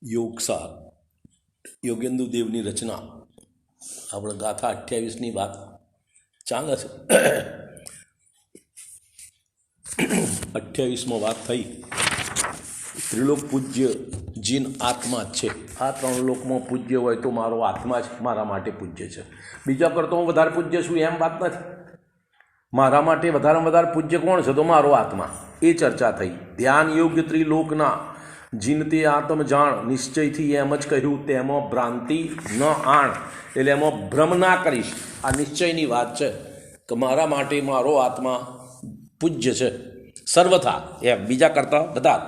યોગસાર યોગેન્દ્ર દેવની રચના આપણે ગાથા 28ની વાત ચાલે છે. 28માં વાત થઈ ત્રિલોક પૂજ્ય જીન આત્મા જ છે. આ ત્રણ લોકમાં પૂજ્ય હોય તો મારો આત્મા જ મારા માટે પૂજ્ય છે. બીજા કરતાં હું વધારે પૂજ્ય છું એમ વાત નથી. મારા માટે વધારેમાં વધારે પૂજ્ય કોણ છે? તો મારો આત્મા. એ ચર્ચા થઈ. ધ્યાન યોગ્ય ત્રિલોકના જીન તે આત્મ જાણ નિશ્ચયથી એમ જ કહ્યું તેમાં ભ્રાંતિ ન આણ, એટલે એમાં ભ્રમ ના કરીશ. આ નિશ્ચયની વાત છે કે મારા માટે મારો આત્મા પૂજ્ય છે સર્વથા, એમ બીજા કરતાં બધા.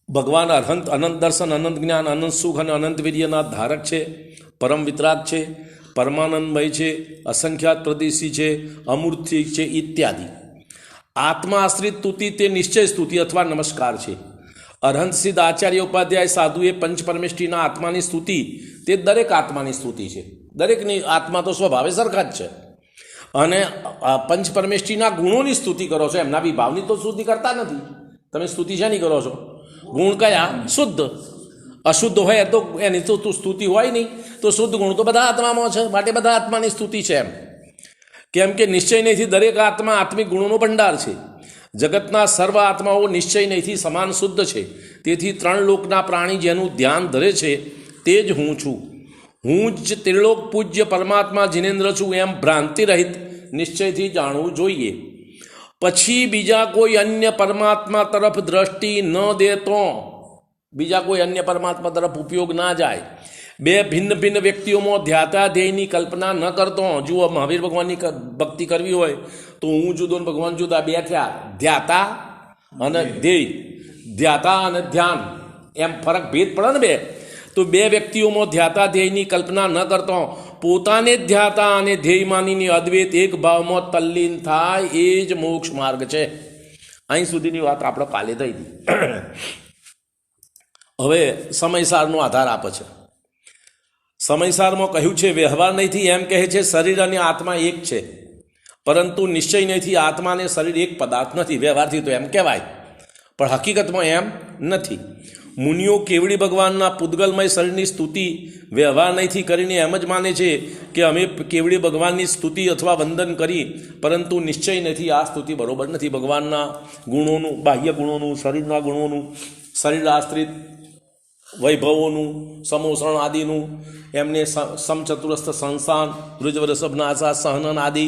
ભગવાન અનંત દર્શન, અનંત જ્ઞાન, અનંત સુખ અને અનંત વીર્યના ધારક છે, પરમ વિતરાગ છે, પરમાનંદમય છે, અસંખ્યાત પ્રદેશી છે, અમૂર્તિ છે ઇત્યાદિ. આત્મા આશ્રિત સ્તુતિ તે નિશ્ચય સ્તુતિ અથવા નમસ્કાર છે. અરહંત સિદ્ધ આચાર્ય ઉપાધ્યાય સાધુએ પંચપરમેષ્ઠીના આત્માની સ્તુતિ તે દરેક આત્માની સ્તુતિ છે. દરેકની આત્મા તો સ્વભાવે સરખા જ છે. અને પંચપરમેષ્ઠીના ગુણોની સ્તુતિ કરો છો, એમના વિભાવની તો સ્તુતિ કરતા નથી. તમે સ્તુતિ શેની કરો છો? ગુણ કયા? શુદ્ધ. અશુદ્ધ હોય તો એની તો સ્તુતિ હોય નહીં. તો શુદ્ધ ગુણ તો બધા આત્મામાં છે, માટે બધા આત્માની સ્તુતિ છે. કેમ કે નિશ્ચય નહીંથી દરેક આત્મા આત્મિક ગુણોનો ભંડાર છે. જગતના સર્વ આત્માઓ નિશ્ચય નહીંથી સમાન શુદ્ધ છે. તેથી ત્રણ લોકના પ્રાણી જેનું ધ્યાન ધરે છે તે જ હું છું. હું જ ત્રિલોક પૂજ્ય પરમાત્મા જીનેન્દ્ર છું એમ ભ્રાંતિ રહિત નિશ્ચયથી જાણવું જોઈએ. પછી બીજા કોઈ અન્ય પરમાત્મા તરફ દ્રષ્ટિ ન દેતો, બીજા કોઈ અન્ય પરમાત્મા તરફ ઉપયોગ ના જાય. બે ભિન્ન ભિન્ન વ્યક્તિઓમાં ધ્યાતા ધ્યેયની કલ્પના ન કરતો. જુઓ, મહાવીર ભગવાનની ભક્તિ કરવી હોય તો હું જુદો ને ભગવાન જુદા, બે થયા. ધ્યાતા અને ધ્યેય, ધ્યાતા અને ધ્યાન, એમ ફરક ભેદ પડે ને બે. તો બે વ્યક્તિઓમાં ધ્યાતા ધ્યેયની કલ્પના ન કરતો પોતાને જ ધ્યાતા અને ધ્યેય માનીને અદ્વૈત એક ભાવમાં તલ્લીન થાય એ જ મોક્ષ માર્ગ છે. અહીં સુધીની વાત આપણે કાલે થઈ હતી. હવે સમયસારનો આધાર આપે છે. સમયસારમાં કહ્યું છે વ્યવહાર નહીંથી એમ કહે છે શરીર અને આત્મા એક છે, પરંતુ નિશ્ચય નહીંથી આત્મા અને શરીર એક પદાર્થ નથી. વ્યવહારથી તો એમ કહેવાય, પણ હકીકતમાં એમ નથી. મુનિઓ કેવડી ભગવાનના પૂતગલમય શરીરની સ્તુતિ વ્યવહાર નહીંથી કરીને એમ જ માને છે કે અમે કેવડી ભગવાનની સ્તુતિ અથવા વંદન કરી, પરંતુ નિશ્ચય નથી. આ સ્તુતિ બરોબર નથી. ભગવાનના ગુણોનું, બાહ્ય ગુણોનું, શરીરના ગુણોનું, શરીર આશ્રિત વૈભવોનું, સમોષણ આદિનું, એમને સમચતુરસ્થ સંસ્થાન, વૃજવરસભનાશા, સહનન આદિ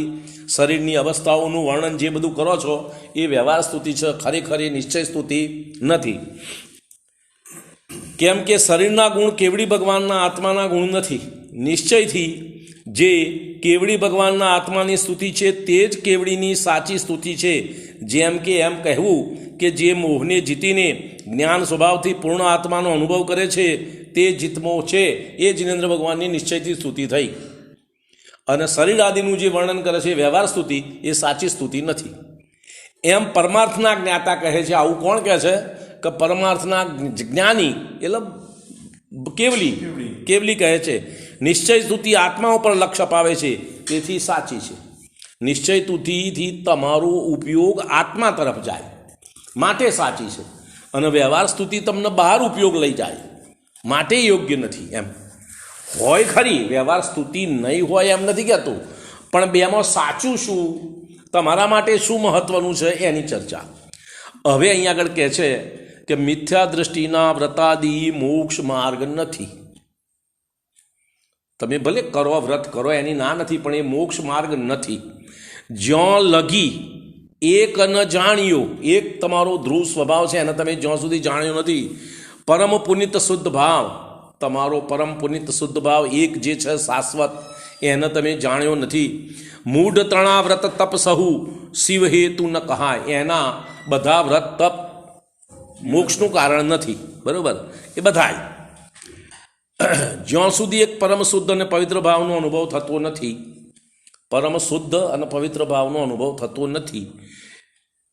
શરીરની અવસ્થાઓનું વર્ણન જે બધું કરો છો એ વ્યવહાર સ્તુતિ છે. ખરેખર એ નિશ્ચય સ્તુતિ નથી. કેમ કે શરીરના ગુણ કેવડી ભગવાનના આત્માના ગુણ નથી. નિશ્ચયથી જે કેવડી ભગવાનના આત્માની સ્તુતિ છે તે જ કેવડીની સાચી સ્તુતિ છે. જેમ કે એમ કહેવું કે જે મોહને જીતીને જ્ઞાન સ્વભાવથી પૂર્ણ આત્માનો અનુભવ કરે છે તે જીતમો છે, એ જીનેન્દ્ર ભગવાનની નિશ્ચયથી સ્તુતિ થઈ. અને શરીર આદિનું જે વર્ણન કરે છે વ્યવહાર સ્તુતિ, એ સાચી સ્તુતિ નથી. એમ પરમાર્થના જ્ઞાતા કહે છે. આવું કોણ કહે છે? કે પરમાર્થના જ્ઞાની, એટલે કેવલી કહે છે નિશ્ચય સ્તુતિ આત્મા ઉપર લક્ષ્ય અપાવે છે, તેથી સાચી છે. નિશ્ચય સ્તુતિથી તમારો ઉપયોગ આત્મા તરફ જાય, માટે સાચી છે. અને વ્યવહાર સ્તુતિ તમને બહાર ઉપયોગ લઈ જાય, માટે યોગ્ય નથી. એમ હોય ખરી, વ્યવહાર સ્તુતિ નહીં હોય એમ નથી કહેતું, પણ બેમાં સાચું શું, તમારા માટે શું મહત્વનું છે એની ચર્ચા. હવે અહીંયા આગળ કહે છે કે મિથ્યા દ્રષ્ટિના વ્રતાદી મોક્ષ માર્ગ નથી. તમે ભલે કરો, વ્રત કરો, એની ના નથી, પણ એ મોક્ષ માર્ગ નથી. જ્યાં લગી એક ન જાણ્યો, એક તમારો ધ્રુવ સ્વભાવ છે, એને તમે જ્યાં સુધી જાણ્યો નથી. પરમ પુનિત શુદ્ધ ભાવ, તમારો પરમ પુનિત શુદ્ધ ભાવ એક જે છે શાશ્વત, એને તમે જાણ્યો નથી. મૂઢ તણા વ્રત તપ સહુ શિવ હેતુ ન કહાય, એના બધા વ્રત તપ મોક્ષનું કારણ નથી. બરાબર? એ બધાય જ્યાં સુધી એક પરમ શુદ્ધ અને પવિત્ર ભાવનો અનુભવ થતો નથી, પરમ શુદ્ધ અને પવિત્ર ભાવનો અનુભવ થતો નથી,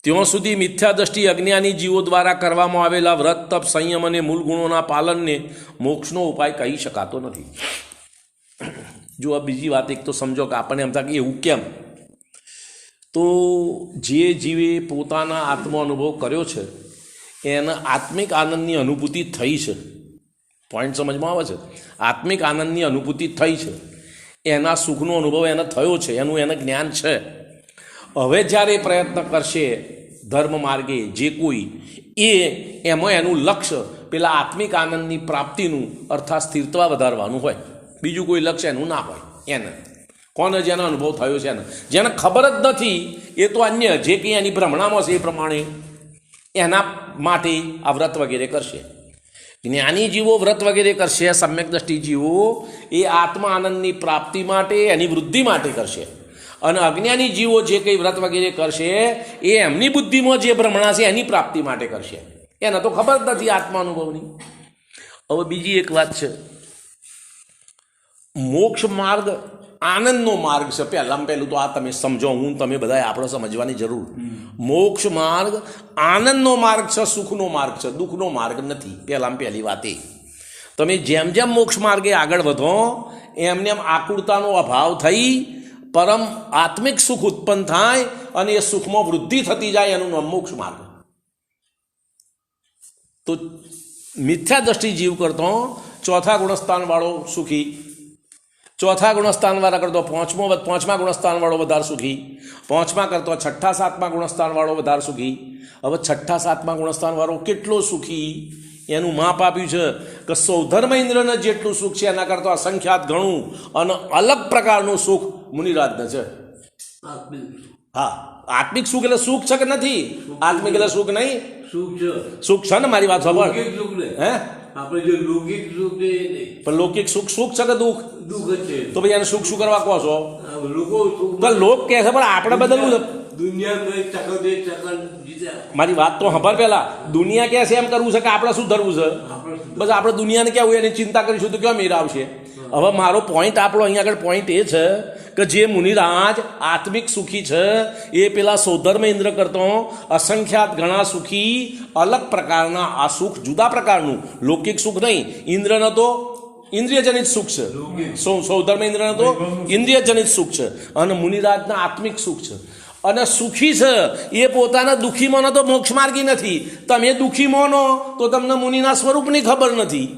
ત્યાં સુધી મિથ્યા દ્રષ્ટિ અજ્ઞાની જીવો દ્વારા કરવામાં આવેલા વ્રત તપ સંયમ અને મૂળ ગુણોના પાલનને મોક્ષનો ઉપાય કહી શકાતો નથી. જો આ બીજી વાત એક તો સમજો કે આપણને એમ થાય કે એવું કેમ? તો જે જીવે પોતાના આત્મ અનુભવ કર્યો છે એને આત્મિક આનંદની અનુભૂતિ થઈ છે. પોઈન્ટ સમજમાં આવે છે? આત્મિક આનંદની અનુભૂતિ થઈ છે, એના સુખનો અનુભવ એને થયો છે, એનું એને જ્ઞાન છે. હવે જ્યારે પ્રયત્ન કરશે ધર્મ માર્ગે જે કોઈ, એમાં એનું લક્ષ્ય પેલા આત્મિક આનંદની પ્રાપ્તિનું અર્થાત સ્થિરતા વધારવાનું હોય, બીજું કોઈ લક્ષ્ય એનું ના હોય. એને કોને જેનો અનુભવ થયો છે, એને જેને ખબર જ નથી, એ તો અન્ય જે કંઈ એની ભ્રમણામાં છે એ પ્રમાણે એના માટે આ વ્રત વગેરે કરશે. જ્ઞાની જીવો વ્રત વગેરે કરશે, સમ્યક દ્રષ્ટિ જીવો એ આત્મા આનંદની પ્રાપ્તિ માટે, એની વૃદ્ધિ માટે કરશે. અને અજ્ઞાની જીવો જે કંઈ વ્રત વગેરે કરશે એ એમની બુદ્ધિમાં જે ભ્રમણા છે એની પ્રાપ્તિ માટે કરશે. એને તો ખબર જ નથી આત્મા અનુભવની. હવે બીજી એક વાત છે, મોક્ષ માર્ગ આનંદનો માર્ગ છે. પહેલું તો આ તમે સમજો, હું તમે બધાએ આપણે સમજવાની જરૂર. મોક્ષ માર્ગ આનંદનો માર્ગ છે, સુખનો માર્ગ છે, દુઃખનો માર્ગ નથી. પહેલી વાત એ, તમે જેમ જેમ મોક્ષ માર્ગે આગળ વધો એમને એમ આકુળતાનો અભાવ થઈ પરમ આત્મિક સુખ ઉત્પન્ન થાય અને એ સુખમાં વૃદ્ધિ થતી જાય, એનું નામ મોક્ષ માર્ગ. તો મિથ્યા દ્રષ્ટિ જીવ કરતો ચોથા ગુણસ્થાનવાળો સુખી, ચોથા ગુણસ્થાનવાળા કરતો પાંચમા ગુણસ્થાનવાળો વધારે સુખી, પાંચમા કરતો છઠ્ઠા સાતમા ગુણસ્થાનવાળો વધારે સુખી. હવે છઠ્ઠા સાતમા ગુણસ્થાનવાળો કેટલો સુખી એનું માપ આપ્યું છે કે સૌધર્મ ઇન્દ્રને જેટલું સુખ છે એના કરતો અસંખ્યાત ઘણું અને અલગ પ્રકારનું સુખ મુનિરાજને છે. હા, આત્મિક સુખ એટલે સુખ છે કે નથી? આત્મિક એટલે સુખ નહીં, સુખ છે ને? મારી વાત સાંભળ. હે, આપણે જે લૌકિક સુખ છે, પણ લૌકિક સુખ સુખ છે કે દુઃખ? દુઃખ છે. તો ભાઈ એને સુખ શું કરવા કહો છો? લોક કહે છે, પણ આપણે બદલવું છે. મારી વાત તો સાંભળ. પહેલા દુનિયા કહે છે એમ કરવું છે કે આપણે શું ધરવું છે? બસ આપણે દુનિયાને કેવું એની ચિંતા કરીશું તો કેવા મેર આવશે? હવે મારો પોઈન્ટ, આપણો અહીંયા આગળ પોઈન્ટ એ છે કે જે મુનિરાજ આત્મિક સુખી છે એ પેલા સૌધર્મ ઇન્દ્ર કરતો અસંખ્યાત ઘણા સુખી, અલગ પ્રકારના આ સુખ, જુદા પ્રકારનું લૌકિક સુખ નહીં. ઇન્દ્રનો તો ઇન્દ્રિયજનિત સુખ છે, સૌધર્મ ઇન્દ્રનો તો ઇન્દ્રિયજનિત સુખ છે, અને મુનિરાજના આત્મિક સુખ છે. અને સુખી છે એ પોતાના દુઃખી માનો તો મોક્ષ માર્ગી નથી. તમે દુઃખી માનો તો તમને મુનિના સ્વરૂપની ખબર નથી.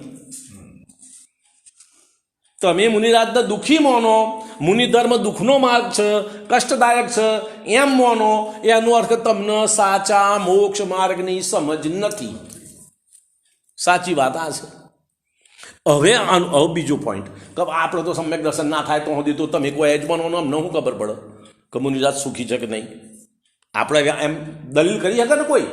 તમે મુનિરાજને દુઃખી માનો, મુનિધર્મ દુઃખનો માર્ગ છે, કષ્ટદાયક છે એમ માનો, એનો અર્થ તમને સાચા મોક્ષ માર્ગની સમજ નથી. સાચી વાત આ છે. હવે બીજો પોઈન્ટ કે આપણે તો સમ્યક દર્શન ના થાય તો સુધી તો તમે કોઈ યજમાનો અમને શું ખબર પડે કે મુનિરાજ સુખી છે કે નહીં? આપણે એમ દલીલ કરી શકે ને કોઈ?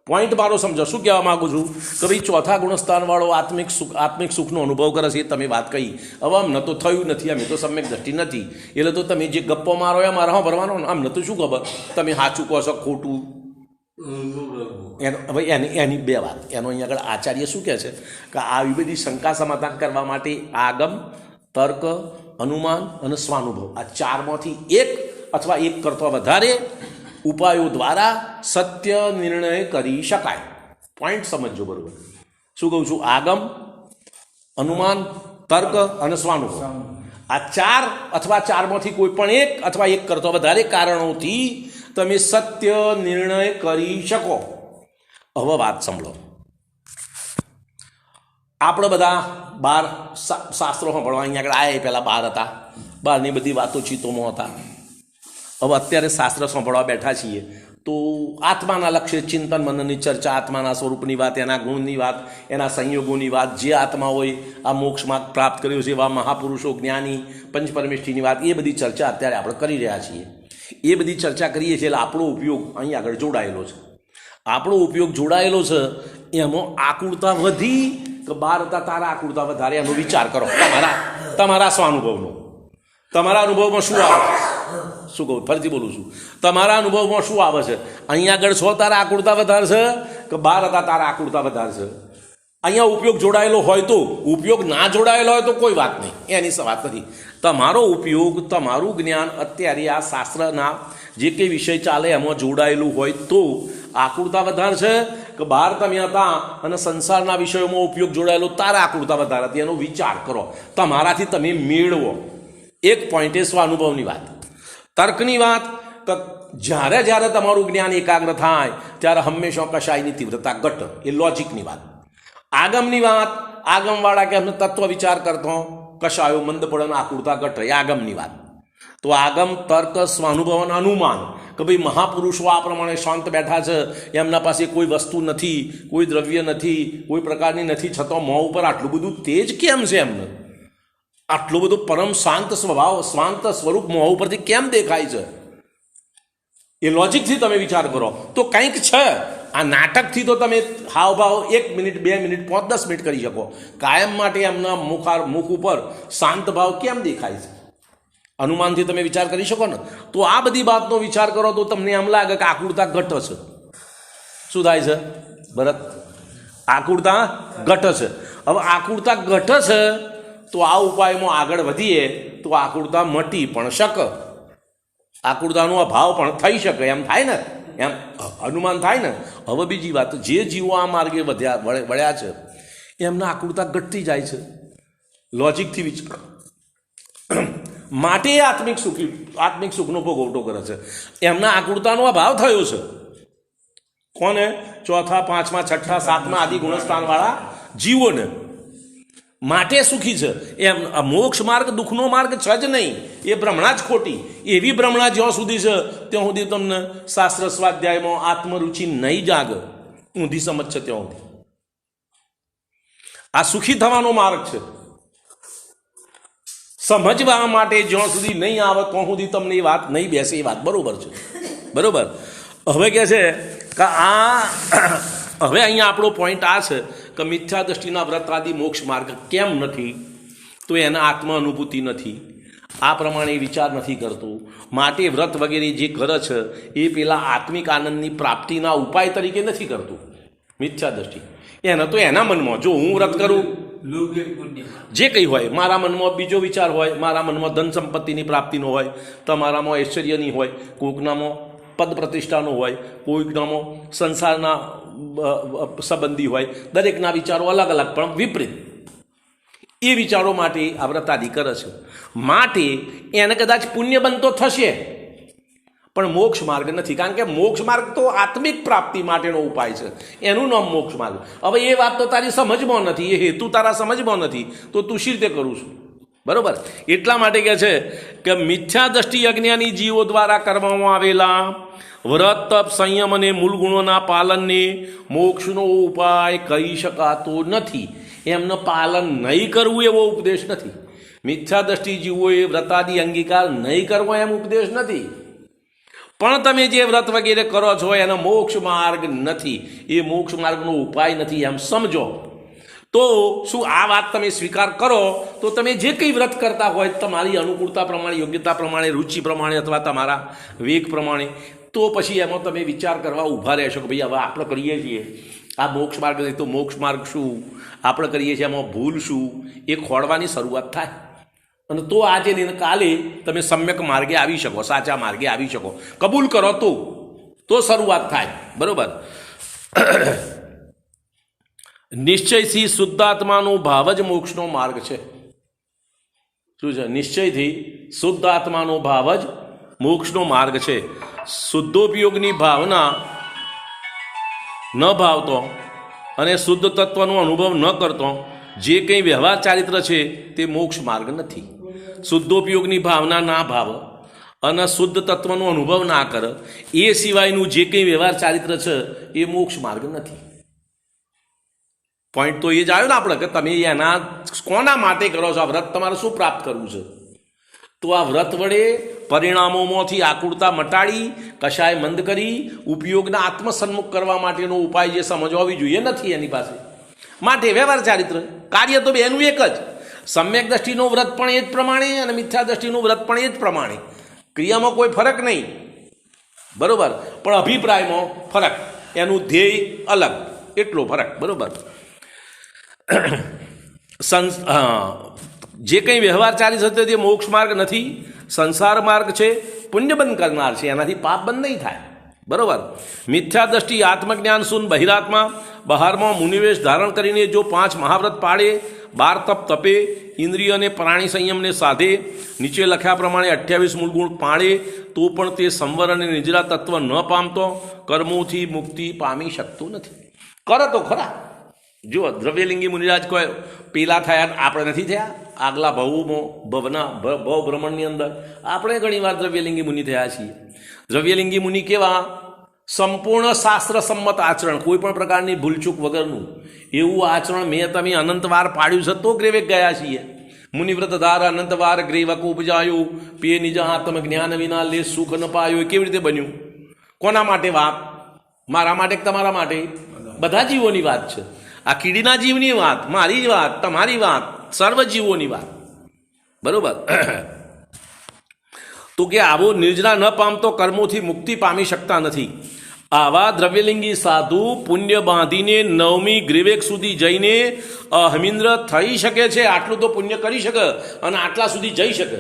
પોઈન્ટ મારો સમજો. શું કહેવા માગું છું કે ભાઈ ચોથા ગુણસ્થાનવાળો આત્મિક સુખનો અનુભવ કરે છે, એ તમે વાત કહી. હવે અમને તો થયું નથી, અમે તો સમ્યક દ્રષ્ટિ નથી, એટલે તો તમે જે ગપ્પો મારો એ મારા ભરવાનો ને, અમને તો શું ખબર તમે સાચું કહો છો ખોટું? હવે એની બે વાત. એનો અહીંયા આગળ આચાર્ય શું કહે છે કે આવી બધી શંકા સમાધાન કરવા માટે આગમ, તર્ક, અનુમાન અને સ્વાનુભવ, આ ચારમાંથી એક અથવા એક કરતાં વધારે ઉપાયો દ્વારા સત્ય નિર્ણય કરી શકાય. પોઈન્ટ સમજજો બરોબર. શું કહું છું? આગમ, અનુમાન, તર્ક અને સ્વાનુભવ, આ ચાર અથવા ચારમાંથી કોઈ પણ એક અથવા એક કરતાં વધારે કારણોથી તમે સત્ય નિર્ણય કરી શકો. હવે વાત સાંભળો. આપણે બધા બાર શાસ્ત્રો સાંભળવા અહીંયા આગળ આવ્યા, પહેલાં બહાર હતા, બહારની બધી વાતો ચિત્તોમાં હતા. હવે અત્યારે શાસ્ત્ર સાંભળવા બેઠા છીએ તો આત્માના લક્ષ્ય ચિંતન મનનની ચર્ચા, આત્માના સ્વરૂપની વાત, એના ગુણની વાત, એના સંયોગોની વાત, જે આત્મા હોય આ મોક્ષમાં પ્રાપ્ત કર્યો છે એવા મહાપુરુષો, જ્ઞાની, પંચપરમેષ્ઠીની વાત, એ બધી ચર્ચા અત્યારે આપણે કરી રહ્યા છીએ. એ બધી ચર્ચા કરીએ છીએ એટલે આપણો ઉપયોગ અહીં આગળ જોડાયેલો છે. આપણો ઉપયોગ જોડાયેલો છે, એમાં આકુળતા વધી કે બાર હતા તારા આકુળતા વધારે, એનો વિચાર કરો. તમારા સ્વાનુભવનો, તમારા અનુભવમાં શું આવે? શું કહું? ફરીથી બોલું છું. તમારા અનુભવમાં શું આવે છે? અહીંયા આગળ છો તારા આકુળતા વધારે છે કે બાર હતા તારા આકુળતા વધારે છે? અહીંયા ઉપયોગ જોડાયેલો હોય તો, ઉપયોગ ના જોડાયેલો હોય તો કોઈ વાત નહીં, એની વાત નથી. તમારો ઉપયોગ, તમારું જ્ઞાન અત્યારે આ શાસ્ત્રના જે કંઈ વિષય ચાલે એમાં જોડાયેલું હોય તો આકુળતા વધારે છે કે બહાર તમે હતા અને સંસારના વિષયોમાં ઉપયોગ જોડાયેલો તારા આકુળતા વધારે હતી, એનો વિચાર કરો. તમારાથી તમે મેળવો. એક પોઈન્ટે સ્વાનુભવની વાત. તર્કની વાત, જ્યારે જ્યારે તમારું જ્ઞાન એકાગ્ર થાય ત્યારે હંમેશા કશાયની તીવ્રતા ઘટ. એ લોજિકની વાત. આગમની વાત, આગમવાળા કે અમને તત્વ વિચાર કરતો કશાયો મંદ પડે આકુરતા ઘટ, એ આગમની વાત. તો આગમ, તર્ક, સ્વાનુભવ અને અનુમાન કે ભાઈ મહાપુરુષો આ પ્રમાણે શાંત બેઠા છે, એમના પાસે કોઈ વસ્તુ નથી, કોઈ દ્રવ્ય નથી, કોઈ પ્રકારની નથી, છતાં મોં ઉપર આટલું બધું તેજ કેમ છે એમને? આટલું બધું પરમ શાંત સ્વભાવ, શાંત સ્વરૂપ મોં ઉપરથી કેમ દેખાય છે? એ લોજિકથી તમે વિચાર કરો તો કંઈક છે. આ નાટકથી તો તમે હાવભાવ 1 મિનિટ, 2 મિનિટ, 5, 10 મિનિટ કરી શકો. કાયમ માટે એમના મુખ ઉપર શાંત ભાવ કેમ દેખાય છે? અનુમાનથી તમે વિચાર કરી શકો ને. તો આ બધી વાતનો વિચાર કરો તો તમને એમ લાગે કે આકુરતા ઘટ છે. શું થાય છે ભરત? આકુરતા ઘટ છે. હવે આકુરતા ઘટ છે તો આ ઉપાયમાં આગળ વધીએ તો આકુરતા મટી પણ શકે, આકુરતાનો અભાવ પણ થઈ શકે. એમ થાય ને, એમ અનુમાન થાય ને. હવે બીજી વાત, જે જીવો આ માર્ગે વળ્યા છે એમના આકુરતા ઘટતી જાય છે લોજિકથી વિચાર માટે આત્મિક સુખનો ભોગવટો કરે છે. એમના આકુરતાનો અભાવ થયો છે. કોને? ચોથા, પાંચમા, છઠ્ઠા, સાતમા આદિ ગુણસ્થાનવાળા જીવોને માટે સુખી છે. એમ મોક્ષ માર્ગ દુઃખનો માર્ગ છે જ નહીં, એ ભ્રમણા જ ખોટી. એવી ભ્રમણા જ્યાં સુધી છે ત્યાં સુધી તમને શાસ્ત્ર સ્વાધ્યાયમાં આત્મરુચિ નહીં જાગે, ઊંધી સમજ છે ત્યાં સુધી. આ સુખી થવાનો માર્ગ છે. સમજવા માટે જ્યાં સુધી નહીં આવે ત્યાં સુધી તમને એ વાત નહીં બેસે. એ વાત બરોબર છે, બરોબર. હવે કહે છે કે હવે અહીંયા આપણો પોઈન્ટ આ છે કે મિથ્યા દ્રષ્ટિના વ્રત આદિ મોક્ષ માર્ગ કેમ નથી? તો એના આત્મ અનુભૂતિ નથી, આ પ્રમાણે વિચાર નથી કરતું. માટે વ્રત વગેરે જે કરે છે એ પેલા આત્મિક આનંદની પ્રાપ્તિના ઉપાય તરીકે નથી કરતું. મિથ્યા દ્રષ્ટિ એને તો એના મનમાં, જો હું વ્રત કરું, જે કંઈ હોય, મારા મનમાં બીજો વિચાર હોય, મારા મનમાં ધન સંપત્તિની પ્રાપ્તિનો હોય, તમારામાં ઐશ્વર્યની હોય, કોઈકનામાં પદ પ્રતિષ્ઠાનો હોય, કોઈકનામાં સંસારના સંબંધી હોય. દરેકના વિચારો અલગ અલગ પણ વિપરીત. એ વિચારો માટે આ વ્રત આદિ કરે છે. માટે એને કદાચ પુણ્ય બનતો થશે પણ મોક્ષ માર્ગ નથી. કારણ કે મોક્ષ માર્ગ તો આત્મિક પ્રાપ્તિ માટેનો ઉપાય છે, એનું નામ મોક્ષ માર્ગ. હવે એ વાત તો તારી સમજમાં નથી, એ હેતુ તારા સમજમાં નથી, તો તું શી રીતે કરું છું? બરોબર. એટલા માટે કહે છે કે મિથ્યા દ્રષ્ટિ અજ્ઞાની જીવો દ્વારા કરવામાં આવેલા વ્રત, તપ, સંયમ અને મૂળ ગુણોના પાલનને મોક્ષનો ઉપાય કહી શકાતો નથી. એમને પાલન નહીં કરવું એવો ઉપદેશ નથી. મિથ્યા દ્રષ્ટિ જીવોએ વ્રતાદિ અંગીકાર નહીં કરવો એમ ઉપદેશ નથી. પણ તમે જે વ્રત વગેરે કરો છો એનો મોક્ષ માર્ગ નથી, એ મોક્ષ માર્ગનો ઉપાય નથી એમ સમજો. તો શું આ વાત તમે સ્વીકાર કરો તો તમે જે કંઈ વ્રત કરતા હોય તમારી અનુકૂળતા પ્રમાણે, યોગ્યતા પ્રમાણે, રુચિ પ્રમાણે અથવા તમારા વેગ પ્રમાણે, તો પછી એમાં તમે વિચાર કરવા ઊભા રહેશો કે ભાઈ હવે આપણે કરીએ છીએ આ મોક્ષ માર્ગ નહીં તો મોક્ષ માર્ગ શું, આપણે કરીએ છીએ એમાં ભૂલ શું, એ ખોળવાની શરૂઆત થાય. અને તો આજે ને કાલે તમે સમ્યક માર્ગે આવી શકો, સાચા માર્ગે આવી શકો. કબૂલ કરો તો શરૂઆત થાય. બરોબર. નિશ્ચયથી શુદ્ધાત્માનો ભાવ જ મોક્ષનો માર્ગ છે. શું છે? નિશ્ચયથી શુદ્ધાત્માનો ભાવ જ મોક્ષનો માર્ગ છે. શુદ્ધોપયોગની ભાવના ન ભાવતો અને શુદ્ધ તત્વનો અનુભવ ન કરતો જે કંઈ વ્યવહાર ચારિત્ર છે તે મોક્ષ માર્ગ નથી. શુદ્ધોપયોગની ભાવના ના ભાવ અને શુદ્ધ તત્વનો અનુભવ ના કરે એ સિવાયનું જે કંઈ વ્યવહાર ચારિત્ર છે એ મોક્ષ માર્ગ નથી. પોઈન્ટ તો એ જ આવ્યો ને આપણે કે તમે એના કોના માટે કરો છો? આ વ્રત તમારે શું પ્રાપ્ત કરવું છે? તો આ વ્રત વડે પરિણામોમાંથી આકુરતા મટાડી, કશાય મંદ કરી, ઉપયોગના આત્મસન્મુખ કરવા માટેનો ઉપાય જે સમજ હોવી જોઈએ નથી એની પાસે. માટે વ્યવહાર ચારિત્ર કાર્ય તો બેનું એક જ. સમ્યક દ્રષ્ટિનું વ્રત પણ એ જ પ્રમાણે અને મિથ્યા દ્રષ્ટિનું વ્રત પણ એ જ પ્રમાણે. ક્રિયામાં કોઈ ફરક નહીં, બરોબર, પણ અભિપ્રાયમાં ફરક, એનું ધ્યેય અલગ, એટલો ફરક. બરોબર. જે કંઈ વ્યવહાર ચાલી શકે તે મોક્ષ માર્ગ નથી, સંસાર માર્ગ છે, પુણ્યબંધ કરનાર છે, એનાથી પાપ બંધ નહીં થાય. બરોબર. મિથ્યા દ્રષ્ટિ આત્મજ્ઞાન શૂન બહિરાત્મા, બહારમાં મુનિવેશ ધારણ કરીને જો 5 મહાવ્રત પાળે, 12 તપ તપે, ઇન્દ્રિય અને પ્રાણી સંયમને સાધે, નીચે લખ્યા પ્રમાણે 28 મૂળ ગુણ પાળે, તો પણ તે સંવર અને નિજરા તત્વ ન પામતો, કર્મોથી મુક્તિ પામી શકતો નથી. કરે તો ખરા. જો દ્રવ્યલિંગી મુનિરાજ કહે પેલા થયા આપણે નથી થયા, આગલા ભવ ભ્રમણની અંદર આપણે ઘણીવાર દ્રવ્યલિંગી મુનિ થયા છીએ. દ્રવ્યલિંગી મુનિ કેવા? સંપૂર્ણ શાસ્ત્ર સંમત આચરણ, કોઈ પણ પ્રકારની ભૂલચૂક વગરનું એવું આચરણ મેં તમે અનંતવાર પાડ્યું છે તો ગ્રેવેક ગયા છીએ. મુનિવ્રત ધાર અનંતવાર ગ્રેવક ઉપજાયું, પે નિજ આત્મ જ્ઞાન વિના લે સુખ ન પાયો. કેવી રીતે બન્યું? કોના માટે વાત? મારા માટે કે તમારા માટે? બધા જીવોની વાત છે. આ કીડીના જીવની વાત, મારી વાત, તમારી વાત, સર્વ જીવોની વાત. બરોબર. તો કે આવો નિર્જરા ન પામતો કર્મોથી મુક્તિ પામી શકતા નથી. આવા દ્રવ્યલિંગી સાધુ પુણ્ય બાંધીને 9મી ગ્રીવેક સુધી જઈને અહમિન્દ્ર થઈ શકે છે. આટલું તો પુણ્ય કરી શકે અને આટલા સુધી જઈ શકે.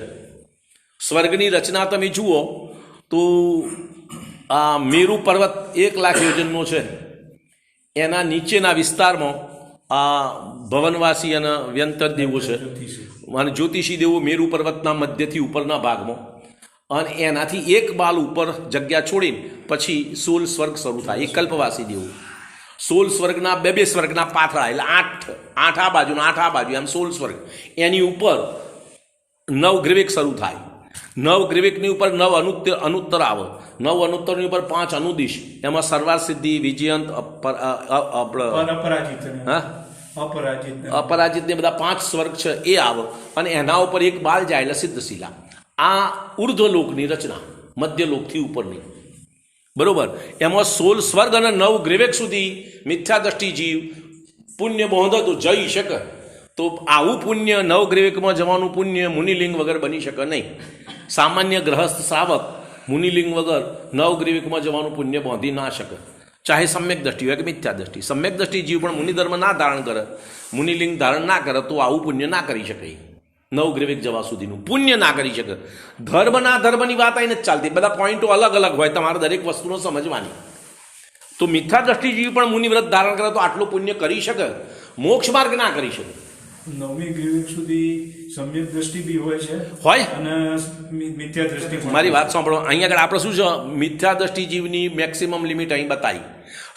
સ્વર્ગની રચના તમે જુઓ તો આ મેરુ પર્વત 1 લાખ યોજનનો છે. એના નીચેના વિસ્તારમાં આ ભવનવાસી અને વ્યંતર દેવો છે અને જ્યોતિષી દેવો મેરુ પર્વતના મધ્યથી ઉપરના ભાગમાં, અને એનાથી 1 બાલ ઉપર જગ્યા છોડીને પછી 16 સ્વર્ગ શરૂ થાય. એ કલ્પવાસી દેવું. 16 સ્વર્ગના બે સ્વર્ગના પાથરા, એટલે 8 આ બાજુ 8 આ બાજુ, એમ 16 સ્વર્ગ. એની ઉપર 9 ગ્રીવેક શરૂ થાય. 9 ગ્રીવેકની ઉપર 9 અનુત્તર આવે. 9 અનુત્તરની ઉપર 5 અનુદિશ. એમાં સરવાર સિદ્ધિ, વિજયંત, અપરાજિત ને બધા 5 સ્વર્ગ છે એ આવે, અને એના ઉપર 1 બાલ જાય એટલે સિદ્ધશિલા. આ ઉર્ધ્વલોકની રચના, મધ્યલોકથી ઉપરની. બરોબર. એમાં 16 સ્વર્ગ અને 9 ગ્રીવેક સુધી મિથ્યા દ્રષ્ટિ જીવ પુણ્ય બોંધો તો જઈ શકે. તો આવું પુણ્ય 9 ગ્રીવેકમાં જવાનું પુણ્ય મુનિલિંગ વગર બની શકે નહીં. સામાન્ય ગ્રહસ્થ શ્રાવક મુનિલિંગ વગર 9 ગ્રીવેકમાં જવાનું પુણ્ય બાંધી ના શકે, ચાહે સમ્યક દ્રષ્ટિ હોય કે મિથ્યા દ્રષ્ટિ. સમ્યક દ્રષ્ટિ જીવ પણ મુનિધર્મ ના ધારણ કરે, મુનિલિંગ ધારણ ના કરે તો આવું પુણ્ય ના કરી શકે. 9 ગ્રીવેક જવા સુધીનું પુણ્ય ના કરી શકે. ધર્મની વાત આવીને જ ચાલતી. બધા પોઈન્ટો અલગ અલગ હોય, તમારે દરેક વસ્તુનો સમજવાની. તો મિથ્યા દ્રષ્ટિ જીવ પણ મુનિવ્રત ધારણ કરે તો આટલું પુણ્ય કરી શકે, મોક્ષ માર્ગ ના કરી શકે. 9મી ગ્રીવેક સુધી સમ્યક દ્રષ્ટિ બી હોય છે, હોય અને મિથ્યા દ્રષ્ટિ. મારી વાત સાંભળો. અહીંયા આગળ આપણે શું છે, મિથ્યા દ્રષ્ટિ જીવની મેક્સિમમ લિમિટ અહીં બતાવી,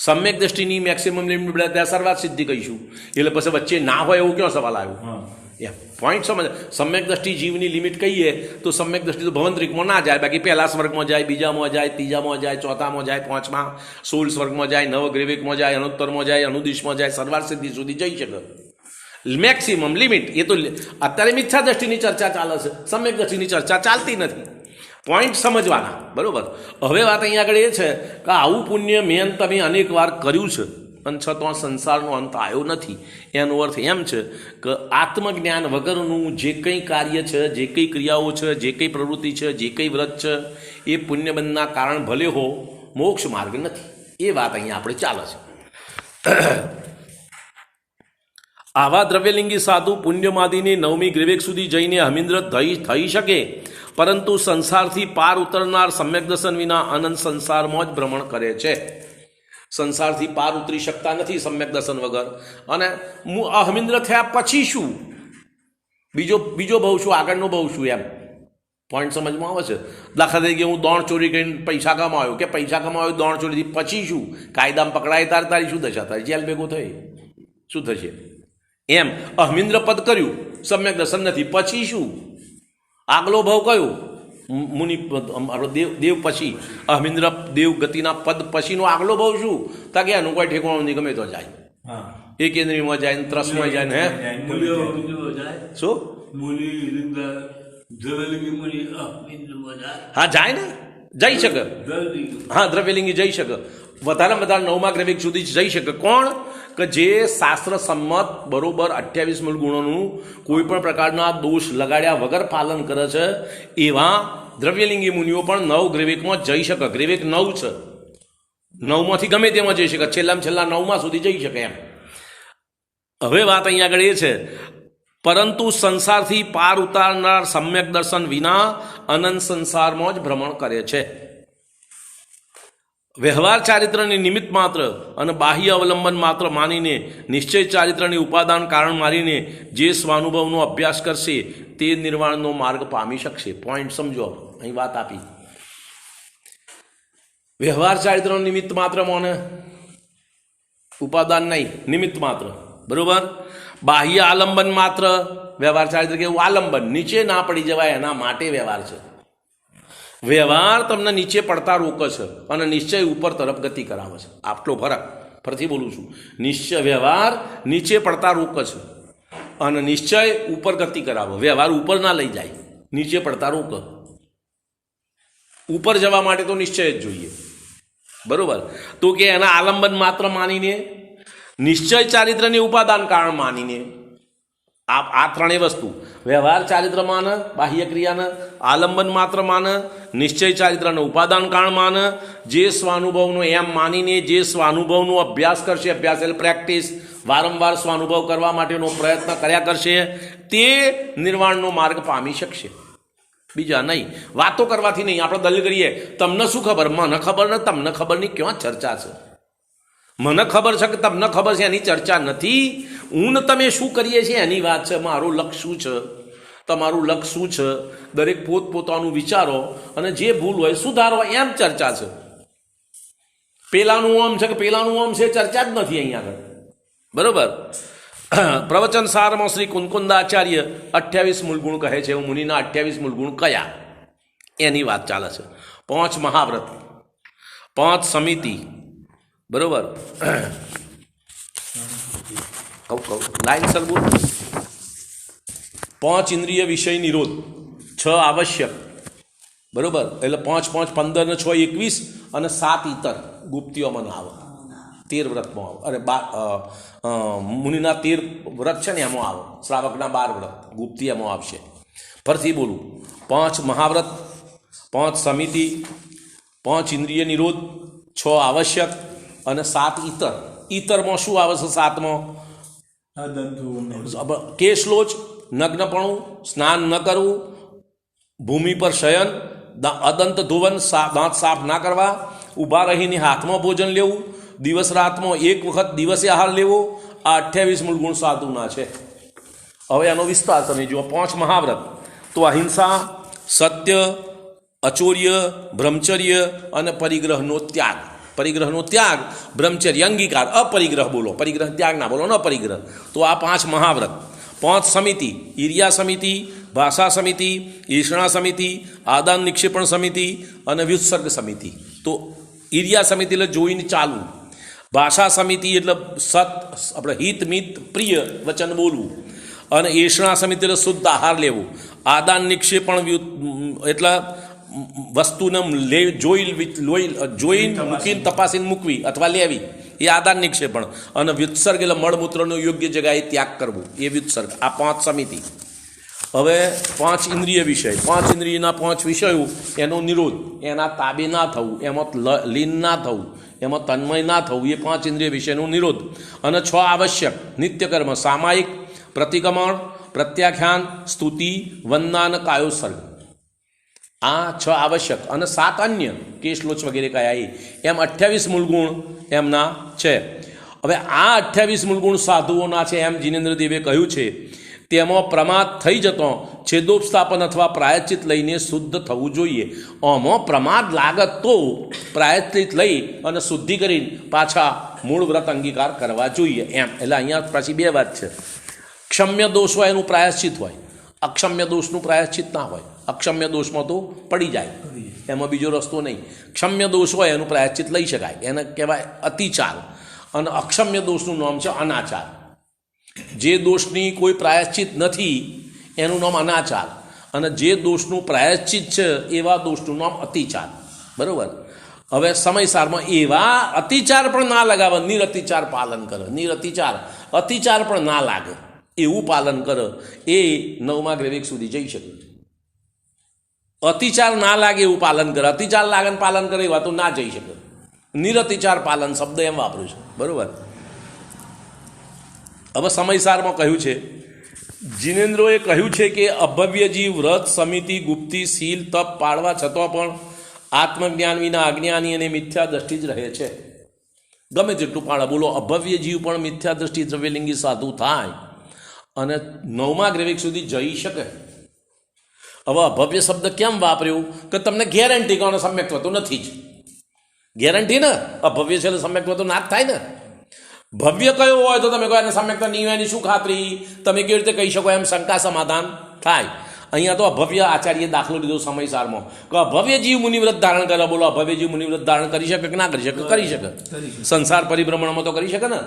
સમ્યક દ્રષ્ટિની મેક્સિમમ લિમિટ ત્યાં સર્વાત સિદ્ધિ કહીશું. એટલે પછી વચ્ચે ના હોય એવું ક્યાં સવાલ આવ્યો? પોઈન્ટ સમજ. સમ્યક દ્રષ્ટિ જીવની લિમિટ કહીએ તો સમ્યક દ્રષ્ટિ તો ભવંતરિકમાં ના જાય, બાકી પહેલા સ્વર્ગમાં જાય, બીજામાં જાય, ત્રીજામાં જાય, ચોથામાં જાય, 5મા 16 સ્વર્ગમાં જાય, 9 ગ્રીવેકમાં જાય, અનુત્તરમાં જાય, અનુદિશમાં જાય, સર્વાર સિદ્ધિ સુધી જઈ શકે. Maximum limit. એ તો અત્યારે મિથ્યા દ્રષ્ટિની ચર્ચા ચાલે છે, સમ્યક દ્રષ્ટિની ચર્ચા ચાલતી નથી. પોઈન્ટ સમજવાના. બરોબર. હવે વાત અહીંયા આગળ એ છે કે આવું પુણ્ય મેન તમે અનેક વાર કર્યું છે અને છતાં સંસારનો અંત આવ્યો નથી. એનો અર્થ એમ છે કે આત્મજ્ઞાન વગરનું જે કંઈ કાર્ય છે, જે કંઈ ક્રિયાઓ છે, જે કંઈ પ્રવૃત્તિ છે, જે કંઈ વ્રત છે, એ પુણ્યબંધના કારણ ભલે હો, મોક્ષ માર્ગ નથી. એ વાત અહીંયા આપણે ચાલે છે. આવા દ્રવ્યલિંગી સાધુ પુણ્યમાદીને 9મી ગ્રીવેક સુધી જઈને હમિન્દ્ર થઈ શકે, પરંતુ સંસારથી પાર ઉતરનાર સમ્યક દર્શન વિના અનંત સંસારમાં જ ભ્રમણ કરે છે. સંસારથી પાર ઉતરી શકતા નથી સમ્યક દર્શન વગર. અને અહમિન્દ્ર થયા પછી શું? બીજો ભાવ શું, આગળનો ભાવ શું? એમ પોઈન્ટ સમજમાં આવે છે. દાખલા તરીકે હું દોણ ચોરી કરીને પૈસા કમાયો, કે પૈસા કમાયો દોણ ચોરીથી પછી શું? કાયદામાં પકડાય તારી શું દશા થાય? જેલ ભેગો થાય, શું થશે? એમ અહમિન્દ્ર પદ કર્યું, સમ્યક દર્શન નથી, પછી શું? આગલો ભાવ કયો? મુનિ દેવ પછી, અહમિન્દ્ર દેવ ગતિના પદ પછીનો આગલો ભાવ શું? તા કે એનું કોઈ ઠેકાણું નહીં, ગમે તો જાય. એક કેન્દ્રીયમાં જાય ને ત્રસમાં જાય ને. શું? હા જાય ને, જઈ શકે. હા દ્રવ્યલિંગી જઈ શકે. વધારેમાં વધારે 9મા ગ્રીવેક સુધી જઈ શકે. કોણ? કે જે શાસ્ત્ર સંમત બરોબર 28 મૂળ ગુણોનું કોઈ પણ પ્રકારના દોષ લગાડ્યા વગર પાલન કરે છે, એવા દ્રવ્યલિંગી મુનિઓ પણ 9 ગ્રીવેકમાં જઈ શકે. ગ્રીવેક 9 છે, 9માંથી ગમે તેમાં જઈ શકે, છેલ્લામાં છેલ્લા 9મા સુધી જઈ શકે. એમ હવે વાત અહીંયા આગળ એ છે, પરંતુ સંસારથી પાર ઉતારનાર સમ્યક દર્શન વિના અનંત સંસારમાં જ ભ્રમણ કરે છે. વ્યવહાર ચારિત્રને નિમિત્ત માત્ર અને બાહ્ય અવલંબન માત્ર માનીને નિશ્ચય ચારિત્રને ઉપાદાન કારણ મારીને જે સ્વાનુભવનો અભ્યાસ કરશે તે નિર્વાણનો માર્ગ પામી શકશે. પોઈન્ટ સમજો, અહીં વાત આપી. વ્યવહાર ચારિત્ર નિમિત્ત માત્ર મોને ઉપાદાન નહીં, નિમિત્ત માત્ર, બરોબર. બાહ્ય આલંબન માત્ર, વ્યવહાર ચારિત્ર કેવું આલંબન, નીચે ના પડી જવાય એના માટે વ્યવહાર છે. વ્યવહાર તમને નીચે પડતા રોકે છે અને નિશ્ચય ઉપર તરફ ગતિ કરાવે છે. આટલો ફરક ફરીથી બોલું છું. નિશ્ચય વ્યવહાર નીચે પડતા રોકે છે અને નિશ્ચય ઉપર ગતિ કરાવે. વ્યવહાર ઉપર ના લઈ જાય, નીચે પડતા રોકે. ઉપર જવા માટે તો નિશ્ચય જ જોઈએ, બરોબર. તો કે એના આલંબન માત્ર માનીને, નિશ્ચય ચારિત્રને ઉપાદાન કારણ માનીને, આ ત્રણેય વસ્તુ વ્યવહાર ચારિત્ર માન, બાહ્ય ક્રિયાને આલંબન માત્ર માન, નિશ્ચય ચારિત્રને ઉપાદાન કારણ માન, જે સ્વાનુભવનો એમ માનીને જે સ્વાનુભવનો અભ્યાસ કરશે, અભ્યાસ એટલે પ્રેક્ટિસ, વારંવાર સ્વાનુભવ કરવા માટેનો પ્રયત્ન કર્યા કરશે, તે નિર્વાણનો માર્ગ પામી શકશે. બીજા નહીં, વાતો કરવાથી નહીં. આપણે દલીલ કરીએ, તમને શું ખબર, મને ખબર ને તમને ખબર નહીં, ક્યાં ચર્ચા છે? મને ખબર છે કે તમને ખબર છે એની ચર્ચા નથી. હું ને તમે શું કરીએ છીએ એની વાત છે. મારું લક્ષ્ય શું છે, તમારું લક્ષ્ય શું છે, દરેક પોતપોતાનું વિચારો અને જે ભૂલ હોય સુધારો, એમ ચર્ચા છે. પેલાનું ઓમ છે કે પેલાનું ઓમ છે, ચર્ચા જ નથી અહીંયા આગળ, બરોબર. પ્રવચન સારમાં શ્રી કુંકુંદાચાર્ય 28 મૂળગુણ કહે છે. મુનિના 28 મૂળગુણ કયા એની વાત ચાલે છે. 5 મહાવ્રત, 5 સમિતિ, બરોબર. કહું લાઈન સર બોલ. 5 ઇન્દ્રિય વિષય નિરોધ, 6 આવશ્યક, બરોબર. એટલે 5 5 15 ને 6 21 અને 7 ઇતર ગુપ્તીઓમાં આવે. 13 વ્રતમાં આવે. મુનિના 13 વ્રત છે ને એમાં આવે. શ્રાવકના 12 વ્રત ગુપ્તી એમાં આવશે. ફરીથી બોલું. 5 મહાવ્રત, 5 સમિતિ, 5 ઇન્દ્રિય નિરોધ, 6 આવશ્યક અને 7 ઇતર. ઇતરમાં શું આવે છે? 7માં કેશલોચ, નગ્નપણું, સ્નાન ન કરવું, ભૂમિ પર શયન, અદંત ધોવન, દાંત સાફ ના કરવા, ઊભા રહીને હાથમાં ભોજન લેવું, દિવસ રાતમાં 1 વખત દિવસે આહાર લેવો. આ 28 મૂળગુણ સાધુના છે. હવે એનો વિસ્તાર તમે જુઓ. 5 મહાવ્રત તો અહિંસા, સત્ય, અચૌર્ય, બ્રહ્મચર્ય અને પરિગ્રહનો ત્યાગ. પરિગ્રહનો ત્યાગ, બ્રહ્મચર્ય, અંગીકાર, અપરિગ્રહ બોલો, પરિગ્રહ ત્યાગ ના બોલો, ન પરિગ્રહ. તો આ 5 મહાવ્રત. 5 સમિતિ, ઈર્યા સમિતિ, ભાષા સમિતિ, ઈષણા સમિતિ, આદાન નિક્ષેપણ સમિતિ અને વ્યુત્સર્ગ સમિતિ. તો ઈર્યા સમિતિ એટલે જોઈને ચાલવું. ભાષા સમિતિ એટલે આપણે હિત મિત પ્રિય વચન બોલવું. અને ઈષણા સમિતિ એટલે શુદ્ધ આહાર લેવો. આદાન નિક્ષેપણ એટલે વસ્તુને જોઈને મૂકીને તપાસીને મૂકવી અથવા લેવી, એ આદાન નિક્ષેપણ. અને વ્યુત્સર્ગ એટલે મળમૂત્રનો યોગ્ય જગ્યાએ ત્યાગ કરવો, એ વ્યુત્સર્ગ. આ 5 સમિતિ. હવે 5 ઇન્દ્રિય વિષય, 5 ઇન્દ્રિયના 5 વિષયો, એનો નિરોધ, એના તાબે ના થવું, એમાં લીન ના થવું, એમાં તન્મય ના થવું, એ 5 ઇન્દ્રિય વિષયનો નિરોધ. અને 6 આવશ્યક નિત્યકર્મ, સામાયિક, પ્રતિક્રમણ, પ્રત્યાખ્યાન, સ્તુતિ, વંદના અને કાયોસર્ગ. આ 6 આવશ્યક અને 7 અન્ય કેશલોચ વગેરે કયા એમ 28 મૂળગુણ એમના છે. હવે આ 28 મૂળગુણ સાધુઓના છે એમ જીનેન્દ્રદેવે કહ્યું છે. તેમાં પ્રમાદ થઈ જતો છેદોપસ્થાપન અથવા પ્રાયશ્ચિત લઈને શુદ્ધ થવું જોઈએ. આમાં પ્રમાદ લાગત તો પ્રાયશ્ચિત લઈ અને શુદ્ધિ કરીને પાછા મૂળ વ્રત અંગીકાર કરવા જોઈએ એમ. એટલે અહીંયા પાછી 2 વાત છે. ક્ષમ્ય દોષ હોય એનું પ્રાયશ્ચિત હોય, અક્ષમ્ય દોષનું પ્રાયશ્ચિત ના હોય. અક્ષમ્ય દોષમાં તો પડી જાય, એમાં બીજો રસ્તો નહીં. ક્ષમ્ય દોષ હોય એનું પ્રાયશ્ચિત લઈ શકાય, એને કહેવાય અતિચાર. અને અક્ષમ્ય દોષનું નામ છે અનાચાર. જે દોષની કોઈ પ્રાયશ્ચિત નથી એનું નામ અનાચાર, અને જે દોષનું પ્રાયશ્ચિત છે એવા દોષનું નામ અતિચાર, બરાબર. હવે સમયસારમાં એવા અતિચાર પણ ના લગાવે, નિરતિચાર પાલન કરે. નિરતિચાર, અતિચાર પણ ના લાગે એવું પાલન કરે, એ 9મા ગ્રેવિક સુધી જઈ શકે. અતિચાર ના લાગે એવું પાલન કરે, અતિચાર લાગે પાલન કરે એવા તો ના જઈ શકે. નિરતિચાર પાલન શબ્દ એમ વાપરું છું, બરાબર. હવે સમયસારમાં કહ્યું છે, જીનેન્દ્રોએ કહ્યું છે કે અભવ્યજી વ્રત, સમિતિ, ગુપ્તી, શીલ, તપ પાળવા છતાં પણ આત્મજ્ઞાન વિના અજ્ઞાની અને મિથ્યા દ્રષ્ટિ જ રહે છે. ગમે તેટલું પાળા બોલો, અભવ્ય જીવ પણ મિથ્યા દ્રષ્ટિ દ્રવ્યલિંગી સાધુ થાય અને 9મા ગ્રેવિક સુધી જઈ શકે. હવે અભવ્ય શબ્દ કેમ વાપર્યો કે તમને ગેરંટી કોને સમ્યક્ત્વ તો નથી જ. ગેરંટી ને અભવ્ય છે એટલે સમ્યક્ત્વ તો ના જ થાય ને. ભવ્ય કયો હોય તો તમે કહો એને સમ્યક્ત્વ નહીં હોય, એની શું ખાતરી? તમે કેવી રીતે કહી શકો એમ શંકા સમાધાન થાય. અહીંયા તો અભવ્ય આચાર્ય દાખલો લીધો સમયસારમાં કે અભવ્ય જીવ મુનિવ્રત ધારણ કરે. બોલો અભવ્ય જીવ મુનિવ્રત ધારણ કરી શકે કે ના કરી શકે? કરી શકે. સંસાર પરિભ્રમણમાં તો કરી શકે ને.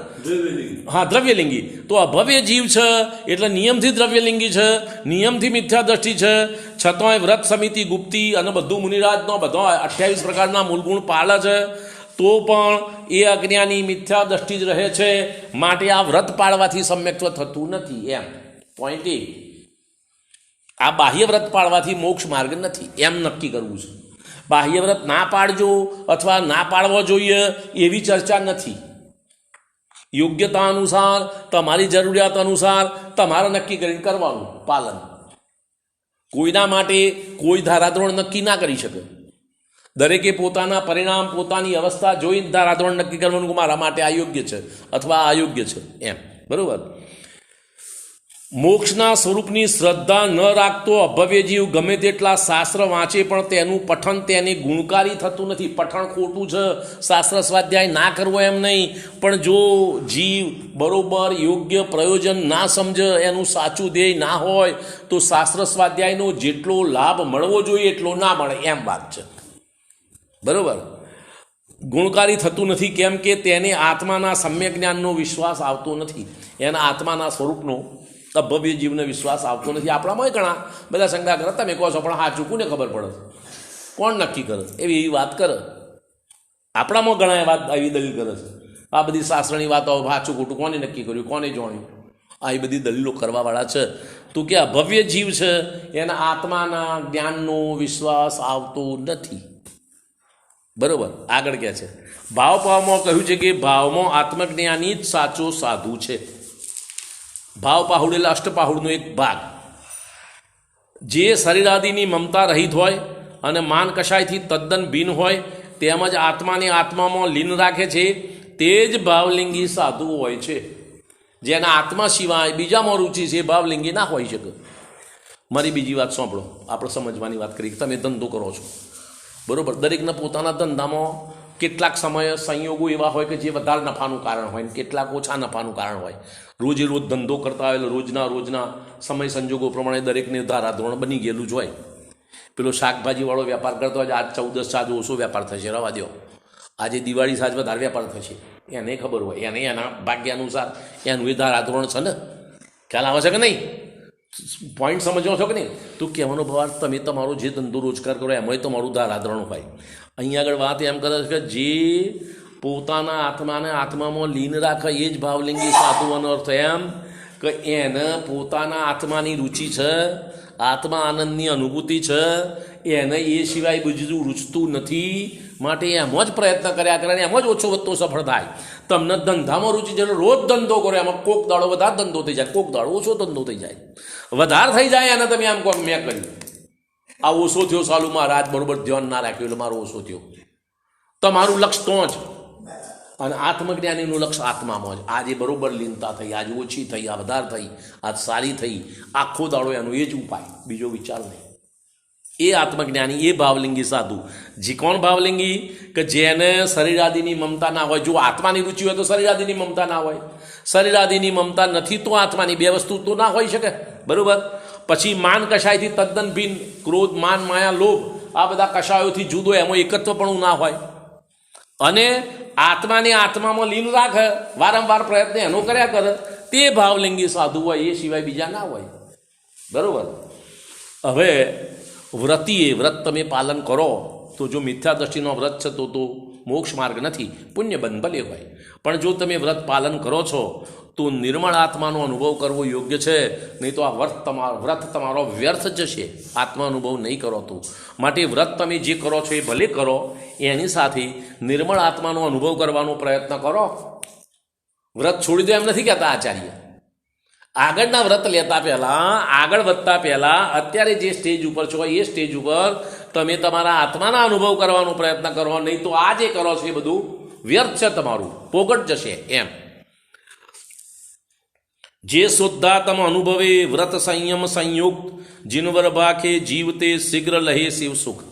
હા, દ્રવ્યલિંગી. તો અભવ્ય જીવ છે એટલે નિયમથી દ્રવ્યલિંગી છે, નિયમથી મિથ્યા દ્રષ્ટિ છે, છતાંય વ્રત સમિતિ ગુપ્તી અને બધું મુનિરાજનો બધો 28 પ્રકારના મૂળગુણ પાળે છે, તો પણ એ અજ્ઞાની મિથ્યા દ્રષ્ટિ જ રહે છે. માટે આ વ્રત પાળવાથી સમ્યક્ત્વ થતું નથી. એમ પોઈન્ટ એ આ બાહ્ય વ્રત પાળવાથી મોક્ષ માર્ગ નથી એમ નક્કી કરવું છે. બાહ્ય વ્રત ના પાળજો અથવા ના પાળવો જોઈએ એવી ચર્ચા નથી. યોગ્યતા અનુસાર, તમારી જરૂરિયાત અનુસાર તમારે નક્કી કરીને કરવાનું પાલન. કોઈના માટે કોઈ ધારાધોરણ નક્કી ના કરી શકે. દરેકે પોતાના પરિણામ, પોતાની અવસ્થા જોઈને ધારાધોરણ નક્કી કરવાનું કે મારા માટે આ યોગ્ય છે અથવા અયોગ્ય છે એમ. બરાબર. મોક્ષના સ્વરૂપની શ્રદ્ધા ન રાખતો અભવ્ય જીવ ગમે તેટલા શાસ્ત્ર વાંચે પણ તેનું પઠન તેને ગુણકારી થતું નથી. પઠન ખોટું છે, શાસ્ત્ર સ્વાધ્યાય ના કરવો એમ નહીં, પણ જો જીવ બરોબર યોગ્ય પ્રયોજન ના સમજે, એનું સાચું ધ્યેય ના હોય તો શાસ્ત્ર સ્વાધ્યાયનો જેટલો લાભ મળવો જોઈએ એટલો ના મળે એમ વાત છે. બરાબર. ગુણકારી થતું નથી કેમ કે તેને આત્માના સમ્યક જ્ઞાનનો વિશ્વાસ આવતો નથી. એના આત્માના સ્વરૂપનો અભવ્ય જીવનો વિશ્વાસ આવતો નથી. આપણામાં ઘણા બધા શંકા કરે, તમે કહો છો પણ સાચું કોને ખબર પડે? કોણ નક્કી કરે? એવી વાત કરે. આપણામાં ઘણા એ વાત આવી દલીલ કરે છે. આ બધી શાસ્ત્રની વાતો સાચું ખોટું કોને નક્કી કર્યું, કોને જાણ્યું? આ એ બધી દલીલો કરવાવાળા છે. તો કે અભવ્ય જીવ છે એના આત્માના જ્ઞાનનો વિશ્વાસ આવતો નથી. બરાબર. આગળ કહે છે ભાવમાં કહ્યું છે કે ભાવમાં આત્મજ્ઞાની જ સાચો સાધુ છે. ભાવ પાહુડ એટલે અષ્ટપાહુડનો એક ભાગ. જે શરીરાદિની મમતા રહિત હોય અને માન કશાયથી તદ્દન ભિન્ન હોય તેમજ આત્માને આત્મામાં લીન રાખે છે તે જ ભાવલિંગી સાધુ હોય છે. જેના આત્મા સિવાય બીજામાં રુચિ છે એ ભાવલિંગી ના હોઈ શકે. મારી બીજી વાત સાંભળો. આપણે સમજવાની વાત કરી. તમે ધંધો કરો છો, બરાબર. દરેકના પોતાના ધંધામાં કેટલાક સમય સંયોગો એવા હોય કે જે વધારે નફાનું કારણ હોય ને કેટલાક ઓછા નફાનું કારણ હોય. રોજે રોજ ધંધો કરતા હોય એટલે રોજના સમય સંજોગો પ્રમાણે દરેકને ધારાધોરણ બની ગયેલું જ હોય. પેલો શાકભાજીવાળો વેપાર કરતો હોય આજ 14 સાજ ઓછો વેપાર થશે, રવા દો. આજે દિવાળી સાજ વધારે વેપાર થશે, એને ખબર હોય, એને એના ભાગ્ય અનુસાર એનું એ ધારાધોરણ છે ને. ખ્યાલ આવે છે કે નહીં? પોઈન્ટ સમજો છો કે નહીં? તો કહેવાનો ભાવ તમે તમારો જે ધંધો રોજગાર કરો એમાંય તમારું ધારાધોરણ હોય. અહીંયા આગળ વાત એમ કરે છે કે જે પોતાના આત્માને આત્મામાં લીન રાખે એ જ ભાવલિંગી સાધુઓનો અર્થ એમ કે એને પોતાના આત્માની રુચિ છે, આત્મા આનંદની અનુભૂતિ છે, એને એ સિવાય બીજું રૂચતું નથી. માટે એમ જ પ્રયત્ન કર્યા કરે, એમ જ ઓછો વધતો સફળ થાય. તમને ધંધામાં રુચિ છે, રોજ ધંધો કરો, એમાં કોક દાડો વધારે ધંધો થઈ જાય, કોક દાડો ઓછો ધંધો થઈ જાય. વધારે થઈ જાય એને તમે આમ કહો મેં કર્યું, આ ઓછો થયો સાલું મારા આજ બરોબર ધ્યાન ના રાખ્યું એટલે મારો ઓછો થયો. તમારું લક્ષ્ય તો જ, અને આત્મજ્ઞાનીનું લક્ષ્ય આત્મામાં જ. આજે બરોબર લીનતા થઈ, આજે ઓછી થઈ, આ વધારે થઈ, આજ સારી થઈ, આખો દાડો એનો એ જ ઉપાય, બીજો વિચાર નહીં. એ આત્મજ્ઞાની, એ ભાવલિંગી સાધુ. જે કોણ ભાવલિંગી? કે જેને શરીરાદિની મમતા ના હોય. જો આત્માની રુચિ હોય તો શરીરાદિની મમતા ના હોય. શરીરાદિની મમતા નથી તો આત્માની બે વસ્તુ તો ના હોઈ શકે. બરાબર. પછી માન કશાયથી તદ્દન ભિન્ન, ક્રોધ, માન, માયા, લોભ, આ બધા કશાયોથી જુદો, એમાં એકત્વ પણ ના હોય. અને આત્માને આત્મામાં લીન રાખે, વારંવાર પ્રયત્ન એનો કર્યા કરે, તે ભાવલિંગી સાધુ હોય. એ સિવાય બીજા ના હોય. બરાબર. હવે વ્રત તમે પાલન કરો તો જો મિથ્યા દ્રષ્ટિનો વ્રત છે તો મોક્ષ માર્ગ નથી, પુણ્ય બંધ ભલે હોય. પણ જો તમે વ્રત પાલન કરો છો તો નિર્મળ આત્માનો અનુભવ કરવો યોગ્ય છે. નહીં તો આ વ્રત તમારો વ્યર્થ જશે, આત્મા અનુભવ નહીં કરો તો. માટે વ્રત તમે જે કરો છો એ ભલે કરો, એની સાથે નિર્મળ આત્માનો અનુભવ કરવાનો પ્રયત્ન કરો. વ્રત છોડી દો એમ નથી કહેતા આચાર્ય. આગળના વ્રત લેતા પહેલાં, આગળ વધતા પહેલાં અત્યારે જે સ્ટેજ ઉપર છો એ સ્ટેજ ઉપર તમે તમારા આત્માના અનુભવ કરવાનો પ્રયત્ન કરો, નહીં તો આ જે કરો છો એ બધું વ્યર્થ છે, તમારું પોગટ જશે એમ. જે શુદ્ધાત્મ અનુભવે વ્રત સંયમ સંયુક્ત જીનવર ભાખે જીવતે શીઘ્ર લહે શિવ સુખ.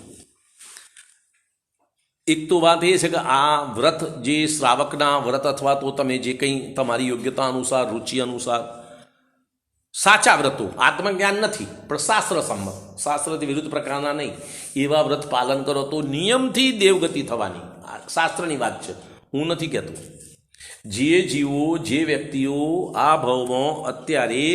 એક તો વાત એ છે કે આ વ્રત જે શ્રાવકના વ્રત અથવા તો તમે જે કંઈ તમારી યોગ્યતા અનુસાર રુચિ અનુસાર સાચા વ્રતો, આત્મજ્ઞાન નથી પણ શાસ્ત્ર સંમત, શાસ્ત્રથી વિરુદ્ધ પ્રકારના નહીં, એવા વ્રત પાલન કરો તો નિયમથી દેવગતિ થવાની શાસ્ત્રની વાત છે, હું નથી કહેતો. જે જીવો, જે વ્યક્તિઓ આ ભાવમાં અત્યારે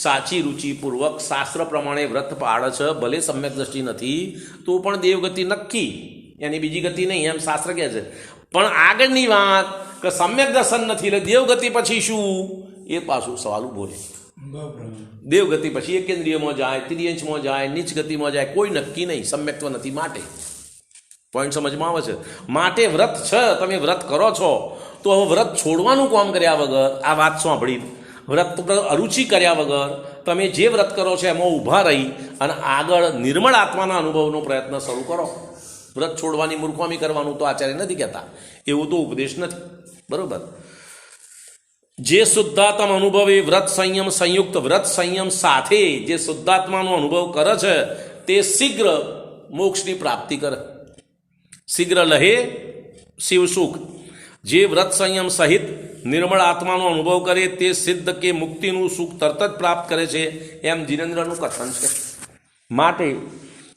સાચી રુચિપૂર્વક શાસ્ત્ર પ્રમાણે વ્રત પાળે છે, ભલે સમ્યક દ્રષ્ટિ નથી તો પણ દેવગતિ નક્કી, એની બીજી ગતિ નહીં એમ શાસ્ત્ર કહે છે. પણ આગળની વાત કે સમ્યક દર્શન નથી એટલે દેવગતિ પછી શું, એ પાછું સવાલ ઉભો રહે. દેવગતિ પછી એકેન્દ્રિયમાં જાય, ત્રિયંશમાં જાય, નીચ ગતિમાં જાય, કોઈ નક્કી નહીં, સમ્યક્ત્વ નથી. માટે પોઈન્ટ સમજમાં આવે છે. માટે વ્રત છે, તમે વ્રત કરો છો તો હવે વ્રત છોડવાનું કામ કર્યા વગર, આ વાત સાંભળી, વ્રત અરુચિ કર્યા વગર તમે જે વ્રત કરો છો એમાં ઊભા રહી અને આગળ નિર્મળ આત્માના અનુભવનો પ્રયત્ન શરૂ કરો. વ્રત છોડવાની મૂર્ખામી કરવાનું તો આચાર્ય નથી કહેતા, એવું તો ઉપદેશ નથી. બરોબર. જે શુદ્ધાત્મ અનુભવે વ્રત સંયમ સંયુક્ત, વ્રત સંયમ સાથે જે શુદ્ધાત્માનો અનુભવ કરે છે તે શીઘ્ર મોક્ષની પ્રાપ્તિ કરે, શીઘ્ર લહે શિવ સુખ. જે વ્રત સંયમ સહિત નિર્મળ આત્માનો અનુભવ કરે તે સિદ્ધ કે મુક્તિનું સુખ તરત જ પ્રાપ્ત કરે છે, એમ જીનેન્દ્રનું કથન છે. માટે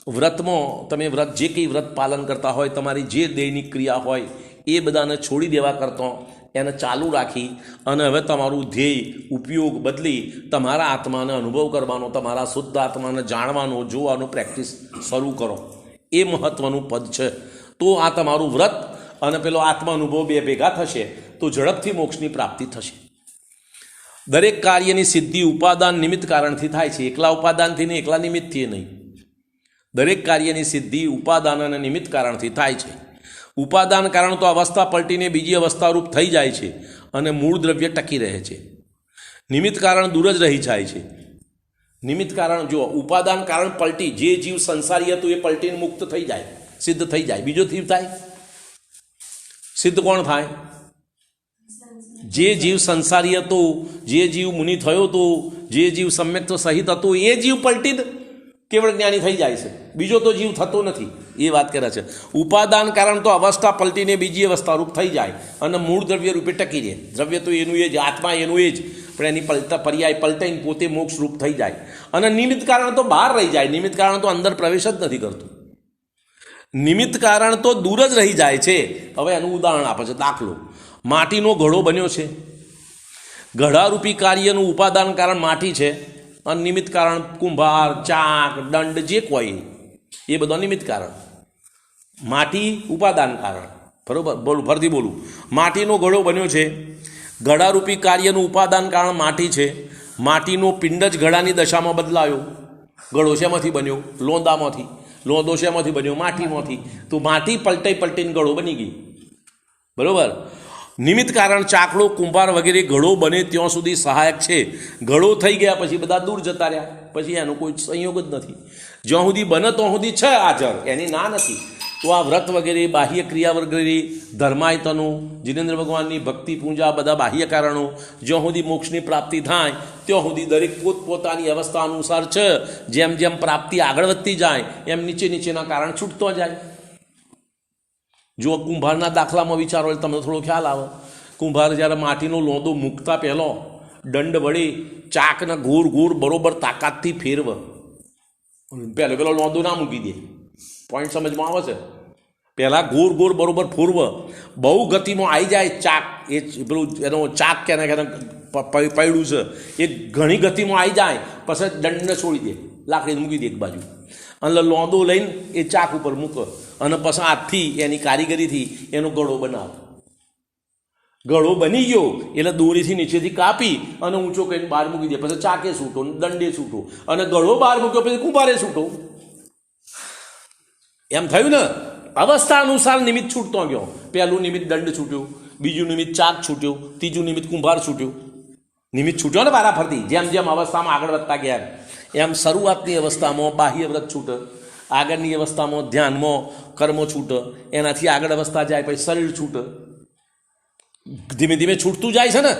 વ્રતમાં તમે વ્રત જે કંઈ વ્રત પાલન કરતા હોય, તમારી જે દૈનિક ક્રિયા હોય એ બધાને છોડી દેવા કરતાં એને ચાલુ રાખી અને હવે તમારું ધ્યેય ઉપયોગ બદલી તમારા આત્માને અનુભવ કરવાનો, તમારા શુદ્ધ આત્માને જાણવાનો, જોવાનો પ્રેક્ટિસ શરૂ કરો. એ મહત્ત્વનું પદ છે. તો આ તમારું વ્રત અને પેલો આત્મા અનુભવ બે ભેગા થશે તો ઝડપથી મોક્ષની પ્રાપ્તિ થશે. દરેક કાર્યની સિદ્ધિ ઉપાદાન નિમિત્ત કારણથી થાય છે, એકલા ઉપાદાનથી નહીં, એકલા નિમિત્તથી નહીં. દરેક કાર્યની સિદ્ધિ ઉપાદાન અને નિમિત્ત કારણથી થાય છે. ઉપાદાન કારણ તો અવસ્થા પલટીને બીજી અવસ્થારૂપ થઈ જાય છે અને મૂળ દ્રવ્ય ટકી રહે છે. નિમિત્ત કારણ દૂર જ રહી જાય છે. નિમિત્ત કારણ જો ઉપાદાન કારણ પલટી, જે જીવ સંસારી હતું એ પલટીને મુક્ત થઈ જાય, સિદ્ધ થઈ જાય, બીજો જીવ થાય. સિદ્ધ કોણ થાય? જે જીવ સંસારી હતો, જે જીવ મુનિ થયો હતો, જે જીવ સમ્યક્ત્વ સહિત હતો, એ જીવ પલટી કેવળ જ્ઞાની થઈ જાય છે, બીજો તો જીવ થતો નથી. એ વાત કરે છે. ઉપાદાન કારણ તો અવસ્થા પલટીને બીજી અવસ્થા રૂપ થઈ જાય અને મૂળ દ્રવ્ય રૂપે ટકી રહે. દ્રવ્ય તો એનું એ જ, આત્મા એનું એ જ, પણ એની પર્યાય પલટાઈને પોતે મોક્ષ રૂપ થઈ જાય. અને નિમિત્ત કારણ તો બહાર રહી જાય, નિમિત્ત કારણ તો અંદર પ્રવેશ જ નથી કરતું, નિમિત્ત કારણ તો દૂર જ રહી જાય છે. હવે એનું ઉદાહરણ આપે છે. દાખલો, માટીનો ઘડો બન્યો છે, ઘડારૂપી કાર્યનું ઉપાદાન કારણ માટી છે અને નિમિત્ત કારણ કુંભાર, ચાક, દંડ જે કોઈ એ બધા નિમિત્ત કારણ, માટી ઉપાદાન કારણ. બરોબર, બોલું ફરીથી બોલું. માટીનો ઘડો બન્યો છે, ઘડારૂપી કાર્યનું ઉપાદાન કારણ માટી છે. માટીનો પિંડ જ ઘડાની દશામાં બદલાયો. ઘડો શેમાંથી બન્યો? લોંદામાંથી. લોંદો શેમાંથી બન્યો? માટીમાંથી. તો માટી પલટીને ઘડો બની ગઈ. બરોબર. નિમિત્ત કારણ ચાકડો, કુંભાર વગેરે ઘડો બને ત્યાં સુધી સહાયક છે. ઘડો થઈ ગયા પછી બધા દૂર જતા રહ્યા, પછી એનો કોઈ સંયોગ જ નથી. જ્યાં સુધી બને ત્યાં સુધી છે હાજર, એની ના નથી. તો આ વ્રત વગેરે, બાહ્ય ક્રિયા વગેરે, ધર્માયતનો, જીનેન્દ્ર ભગવાનની ભક્તિ પૂજા, બધા બાહ્ય કારણો જ્યાં સુધી મોક્ષની પ્રાપ્તિ થાય ત્યાં સુધી દરેક પોતપોતાની અવસ્થા અનુસાર છે. જેમ જેમ પ્રાપ્તિ આગળ વધતી જાય એમ નીચેના કારણ છૂટતો જાય. જો કુંભારના દાખલામાં વિચારો એટલે તમને થોડો ખ્યાલ આવે. કુંભાર જ્યારે માટીનો લોંદો મૂકતા પહેલો દંડ વડે ચાકને ગોળ બરોબર તાકાતથી ફેરવ, પેલો લોંદો ના મૂકી દે. પોઈન્ટ સમજમાં આવે છે? પહેલાં ગોળ બરોબર ફોરવ, બહુ ગતિમાં આવી જાય ચાક, એ પેલું એનો ચાક કેને પૈડું છે એ ઘણી ગતિમાં આવી જાય પછી દંડને છોડી દે, લાકડીને મૂકી દે એક બાજુ, અને લોંદો લઈને એ ચાક ઉપર મૂકે અને પછી હાથથી એની કારીગરીથી એનો ગળો બનાવે. ગળો બની ગયો એટલે દોરીથી નીચેથી કાપી અને ઊંચો કરીને બહાર મૂકી દે. પછી ચાકે છૂટો, દંડે છૂટો, અને ગળો બહાર મૂક્યો પછી કુંભારે છૂટો. એમ થયું ને? અવસ્થા અનુસાર નિમિત્ત છૂટતો ગયો. પહેલું નિમિત્ત દંડ છૂટ્યો, બીજું નિમિત્ત ચાક છૂટ્યો, ત્રીજું નિમિત્ત કુંભાર છૂટ્યો. નિમિત્ત છૂટ્યો ને વારા ફરતી. જેમ જેમ અવસ્થામાં આગળ વધતા ગયા એમ શરૂઆતની અવસ્થામાં બાહ્ય વ્રત છૂટે આગળની અવસ્થામાં ધ્યાનમાં કર્મો છૂટે, એનાથી આગળ અવસ્થા જાય પછી શરીર છૂટે, ધીમે ધીમે છૂટતું જાય છે ને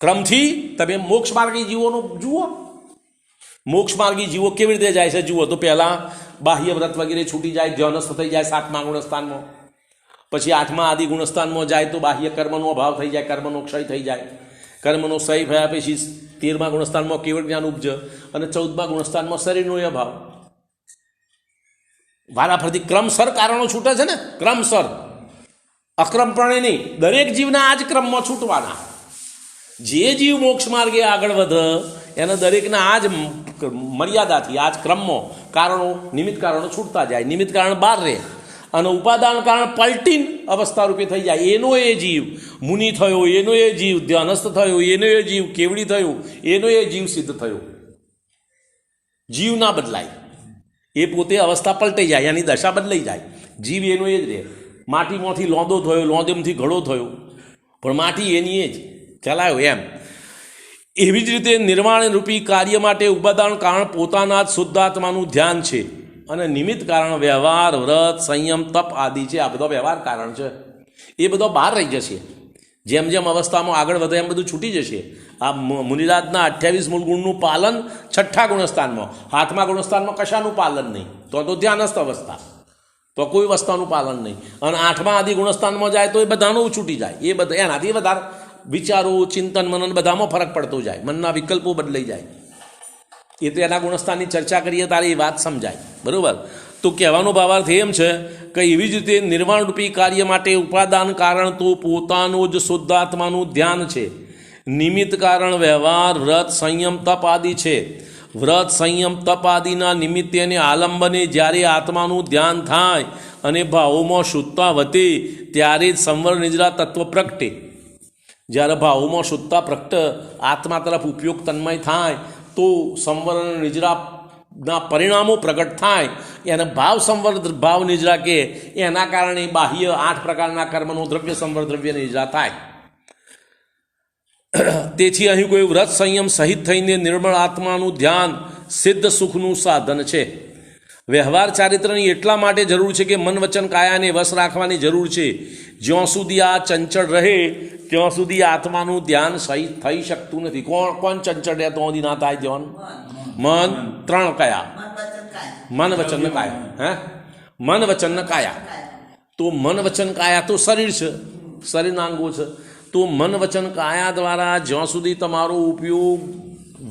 ક્રમથી. તમે મોક્ષ માર્ગી જીવોનું જુઓ, મોક્ષ માર્ગી જીવો કેવી રીતે જાય છે જુઓ તો પહેલાં બાહ્ય વ્રત વગેરે છૂટી જાય, ધ્યાનસ્થ થઈ જાય 7મા ગુણસ્થાનમાં, પછી 8મા આદિ ગુણસ્થાનમાં જાય તો બાહ્ય કર્મનો અભાવ થઈ જાય, કર્મનો ક્ષય થઈ જાય, કર્મનો ક્ષય થયા પછી 13મા ગુણસ્થાનમાં કેવળ જ્ઞાન ઉપજે અને 14મા ગુણસ્થાનમાં શરીરનો અભાવ. વારાફરતી ક્રમસર કારણો છૂટે છે ને, ક્રમસર, અક્રમપણે નહીં. દરેક જીવના આ જ ક્રમમાં છૂટવાના. જે જીવ મોક્ષ માર્ગે આગળ વધે એને દરેકના આ જ મર્યાદાથી, આ જ ક્રમમાં કારણો, નિમિત્ત કારણો છૂટતા જાય. નિમિત્ત કારણ બહાર રહે અને ઉપાદાન કારણ પલટીને અવસ્થા રૂપે થઈ જાય. એનો એ જીવ મુનિ થયો, એનો એ જીવ ધ્યાનસ્થ થયો, એનો એ જીવ કેવડી થયો, એનો એ જીવ સિદ્ધ થયો. જીવ ના બદલાય, એ પોતે અવસ્થા પલટાઈ જાય, એની દશા બદલાઈ જાય. જીવ એનો એ જ રહે. માટીમાંથી લોંદો થયો, લોંદેમાંથી ઘડો થયો, પણ માટી એની એ જ ચલાયો એમ. એવી જ રીતે નિર્વાણ રૂપી કાર્ય માટે ઉપાદાન કારણ પોતાના જ શુદ્ધાત્માનું ધ્યાન છે અને નિમિત્ત કારણ વ્યવહાર, વ્રત, સંયમ, તપ આદિ છે. આ બધો વ્યવહાર કારણ છે, એ બધો બહાર રહી જશે. જેમ જેમ અવસ્થામાં આગળ વધે એમ બધું છૂટી જશે. આ મુનિરાજના 28 મૂળ ગુણનું પાલન 6ઠ્ઠા ગુણસ્થાનમાં, 7મા ગુણસ્થાનમાં કશાનું પાલન નહીં, તો ધ્યાનસ્થ અવસ્થા, તો કોઈ વસ્તુનું પાલન નહીં. અને 8મા આદિ ગુણસ્થાનમાં જાય તો એ બધાનું છૂટી જાય. એ બધા એનાથી વધારે વિચારો, ચિંતન, મનન બધામાં ફરક પડતો જાય, મનના વિકલ્પો બદલાઈ જાય. એ તો એના ગુણસ્થાનની ચર્ચા કરીએ ત્યારે એ વાત સમજાય, બરાબર. તો કહેવાનો ભાવાર્થ એમ છે કે એવી જ રીતે નિર્વાણરૂપી કાર્ય માટે ઉપાદાન કારણ તો પોતાનું જ શુદ્ધાત્માનું ધ્યાન છે. નિમિત્ત કારણ વ્યવહાર, વ્રત, સંયમ, તપ આદિ છે. વ્રત, સંયમ, તપ આદિના નિમિત્તે અને આલંબને જ્યારે આત્માનું ધ્યાન થાય અને ભાવોમાં શુદ્ધતા વધે ત્યારે જ સંવર નિજરા તત્વ પ્રગટે. જ્યારે ભાવોમાં શુદ્ધતા પ્રગટ, આત્મા તરફ ઉપયોગ તન્મય થાય તો સંવર અને નિજરાના પરિણામો પ્રગટ થાય. એને ભાવ સંવર, ભાવ નિજરા કે એના કારણે બાહ્ય 8 પ્રકારના કર્મનો દ્રવ્ય સંવર, દ્રવ્ય નિજરા થાય. તેથી અહીં કોઈ વ્રત સંયમ સહિત થઈને નિર્મળ આત્માનું ધ્યાન સિદ્ધ સુખનું સાધન છે. વ્યવહાર ચારિત્રની એટલા માટે જરૂર છે કે મન વચન કાયાને વશ રાખવાની જરૂર છે. જ્યાં સુધી આ ચંચળ રહે ત્યાં સુધી આત્માનું ધ્યાન સહિત થઈ શકતું નથી. કોણ ચંચળ રહે તો સુધી ના થાય ધ્યાન? મન, 3 કયા? મન વચન ને કાયા. હે, મન વચન ને કાયા. તો મન વચન કાયા તો શરીર છે, શરીરના અંગો છે. તો મન વચન કાયા દ્વારા જ્યાં સુધી તમારો ઉપયોગ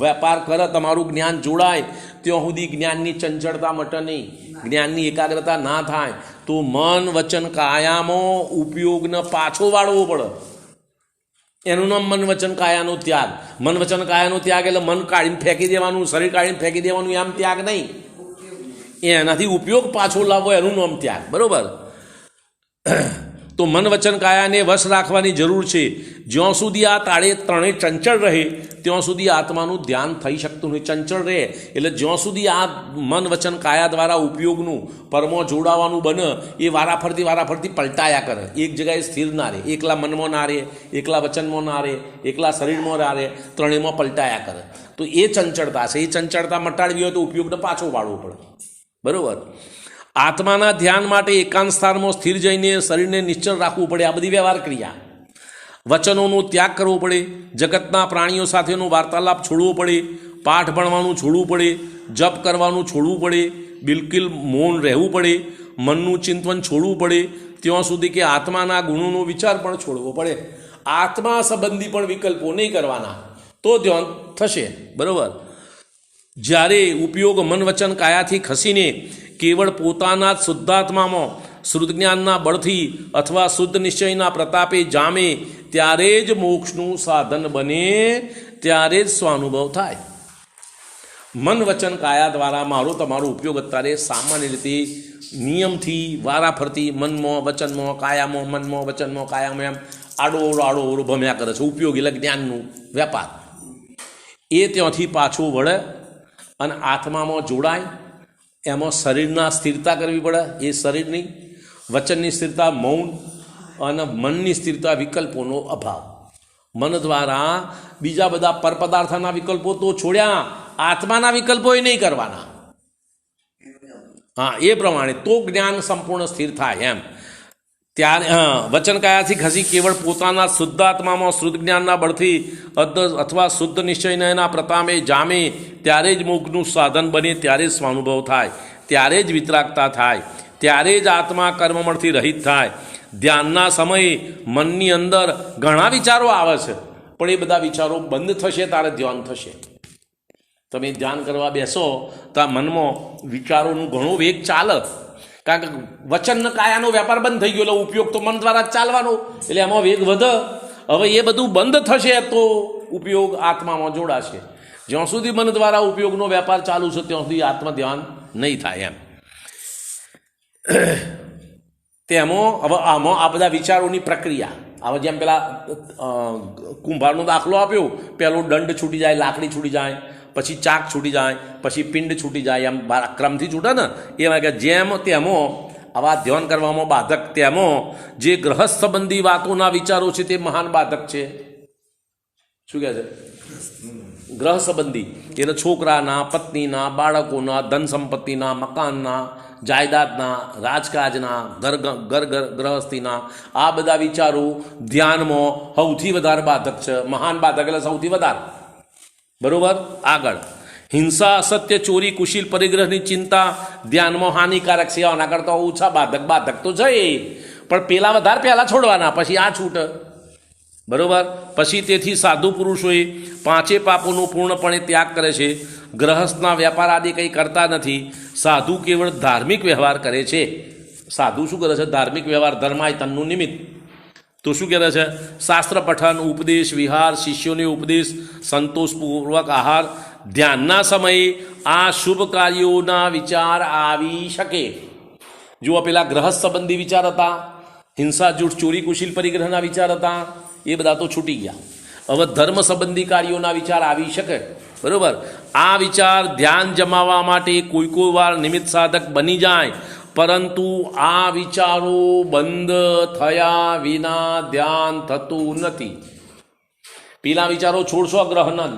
વેપાર કરે, તમારું જ્ઞાન જોડાય ત્યાં સુધી જ્ઞાનની ચંચળતા મટે નહીં, જ્ઞાનની એકાગ્રતા ના થાય. તો મન વચન કાયામાં ઉપયોગને પાછો વાળવો પડે. એનું નામ મન વચન કાયાનો ત્યાગ. મન વચન કાયાનો ત્યાગ એટલે મન કાઢીને ફેંકી દેવાનું, શરીર કાઢીને ફેંકી દેવાનું, એમ ત્યાગ નહીં. એનાથી ઉપયોગ પાછો લાવવો એનું નામ ત્યાગ, બરોબર. તો મન વચન કાયાને વશ રાખવાની જરૂર છે. જ્યાં સુધી આ ત્રણેય ચંચળ રહે ત્યાં સુધી આત્માનું ધ્યાન થઈ શકતું નહીં. ચંચળ રહે એટલે જ્યાં સુધી આ મન વચન કાયા દ્વારા ઉપયોગનું પરમો જોડાવાનું બને એ વારાફરતી પલટાયા કરે. એક જગ્યાએ સ્થિર ના રહે, એકલા મનમાં ના રહે, એકલા વચનમાં ના રહે, એકલા શરીરમાં ના રહે, ત્રણેયમાં પલટાયા કરે. તો એ ચંચળતા છે. એ ચંચળતા મટાડવી હોય તો ઉપયોગને પાછો વાળવો પડે, બરાબર. આત્માના ધ્યાન માટે એકાંત સ્થાનમાં સ્થિર જઈને શરીરને નિશ્ચળ રાખવું પડે. આ બધી વ્યવહાર ક્રિયા. વચનોનો ત્યાગ કરવો પડે, જગતના પ્રાણીઓ સાથેનો વાર્તાલાપ છોડવો પડે, પાઠ ભણવાનું છોડવું પડે, જપ કરવાનું છોડવું પડે, બિલકુલ મૌન રહેવું પડે, મનનું ચિંતન છોડવું પડે ત્યાં સુધી કે આત્માના ગુણોનો વિચાર પણ છોડવો પડે. આત્મા સંબંધી પણ વિકલ્પો નહીં કરવાના તો ધ્યાન થશે, બરાબર. જ્યારે ઉપયોગ મન વચન કાયાથી ખસીને કેવળ પોતાના જ શુદ્ધાત્મામાં શુદ્ધ જ્ઞાનના બળથી અથવા શુદ્ધ નિશ્ચયના પ્રતાપે જામે ત્યારે જ મોક્ષનું સાધન બને, ત્યારે જ સ્વાનુભવ થાય. મન વચન કાયા દ્વારા મારો તમારો ઉપયોગ અત્યારે સામાન્ય રીતે નિયમથી વારાફરતી મનમાં, વચનમાં, કાયામાં, મનમાં, વચનમાં, કાયામાં એમ આડો ભમ્યા કરે છે. ઉપયોગ એટલે જ્ઞાનનું વેપાર. એ ત્યાંથી પાછું વળે અને આત્મામાં જોડાય. એમાં શરીરના સ્થિરતા કરવી પડે, એ શરીરની. વચનની સ્થિરતા મૌન અને મનની સ્થિરતા વિકલ્પોનો અભાવ. મન દ્વારા બીજા બધા પરપદાર્થના વિકલ્પો તો છોડ્યા, આત્માના વિકલ્પો એ નહીં કરવાના. હા, એ પ્રમાણે તો જ્ઞાન સંપૂર્ણ સ્થિર થાય એમ. ત્યારે વચન કયાથી ખસી કેવળ પોતાના શુદ્ધાત્મામાં શુદ્ધ જ્ઞાનના બળથી અથવા શુદ્ધ નિશ્ચયના પ્રતાપે જામે ત્યારે જ મોક્ષનું સાધન બને, ત્યારે જ સ્વાનુભવ થાય, ત્યારે જ વિતરાગતા થાય, ત્યારે જ આત્મા કર્મમળથી રહિત થાય. ધ્યાનના સમયે મનની અંદર ઘણા વિચારો આવે છે, પણ એ બધા વિચારો બંધ થશે ત્યારે ધ્યાન થશે. તમે ધ્યાન કરવા બેસો તો આ મનમાં વિચારોનું ઘણો વેગ ચાલે, કારણ કે વચન કાયાનો વેપાર બંધ થઈ ગયો, એટલે ઉપયોગ તો મન દ્વારા જ ચાલવાનો, એટલે એમાં વેગ વધે. હવે એ બધું બંધ થશે તો ઉપયોગ આત્મામાં જોડાશે. જ્યાં સુધી મન દ્વારા ઉપયોગનો વેપાર ચાલુ છે ત્યાં સુધી આત્મ ધ્યાન નહીં થાય એમ. તેમાં હવે આમાં આ બધા વિચારોની પ્રક્રિયા, હવે જેમ પેલા કુંભારનો દાખલો આપ્યો, પેલો દંડ છૂટી જાય, લાકડી છૂટી જાય, પછી ચાક છૂટી જાય, પછી પિંડ છૂટી જાય, એમ ક્રમથી છૂટે ને. એમાં કે જેમ તેમાં આવા ધ્યાન કરવામાં બાધક, તેમાં જે ગ્રહસ્થ સંબંધી વાતોના વિચારો છે તે મહાન બાધક છે. શું કહે છે? ગ્રહ સંબંધી એટલે છોકરાના, પત્નીના, બાળકોના, ધન સંપત્તિના, મકાનના, જાયદાદના, રાજકાજના, ગ્રહસ્થીના, આ બધા વિચારો ધ્યાનમાં સૌથી વધારે બાધક છે. મહાન બાધક એટલે સૌથી વધારે. બરોબર. આગળ હિંસા, અસત્ય, ચોરી, કુશીલ પરિગ્રહની ચિંતા ધ્યાનમાં હાનિકારક છે. આના કરતાં ઓછા બાધક તો છે, પણ પેલા વધારે પહેલાં છોડવાના, પછી આ છૂટ. બરોબર. પછી તેથી સાધુ પુરુષોએ પાંચે પાપોનો પૂર્ણપણે ત્યાગ કરે છે. ગ્રહસ્થના વેપાર આદિ કંઈ કરતા નથી. સાધુ કેવળ ધાર્મિક વ્યવહાર કરે છે. સાધુ શું કરે છે? ધાર્મિક વ્યવહાર. ધર્માય તનનું નિમિત્ત. તો શું કહે છે? શાસ્ત્ર પઠન, ઉપદેશ, વિહાર, શિષ્યોને ઉપદેશ, સંતોષપૂર્વક આહાર. ધ્યાનના સમયે આ શુભ કાર્યોના વિચાર આવી શકે. જુઓ, પેલા ગ્રહસ્થ સંબંધી વિચાર હતા, હિંસા, જૂઠ, ચોરી, કુશીલ પરિગ્રહના વિચાર હતા, એ બધા તો છૂટી ગયા. હવે ધર્મ સંબંધી કાર્યોના વિચાર આવી શકે. બરાબર. આ વિચાર ધ્યાન જમાવવા માટે કોઈ વાર નિમિત્ત સાધક બની જાય, પરંતુ આ વિચારો બંધ થયા વિના ધ્યાન થતું નથી. પેલા વિચારો છોડશો,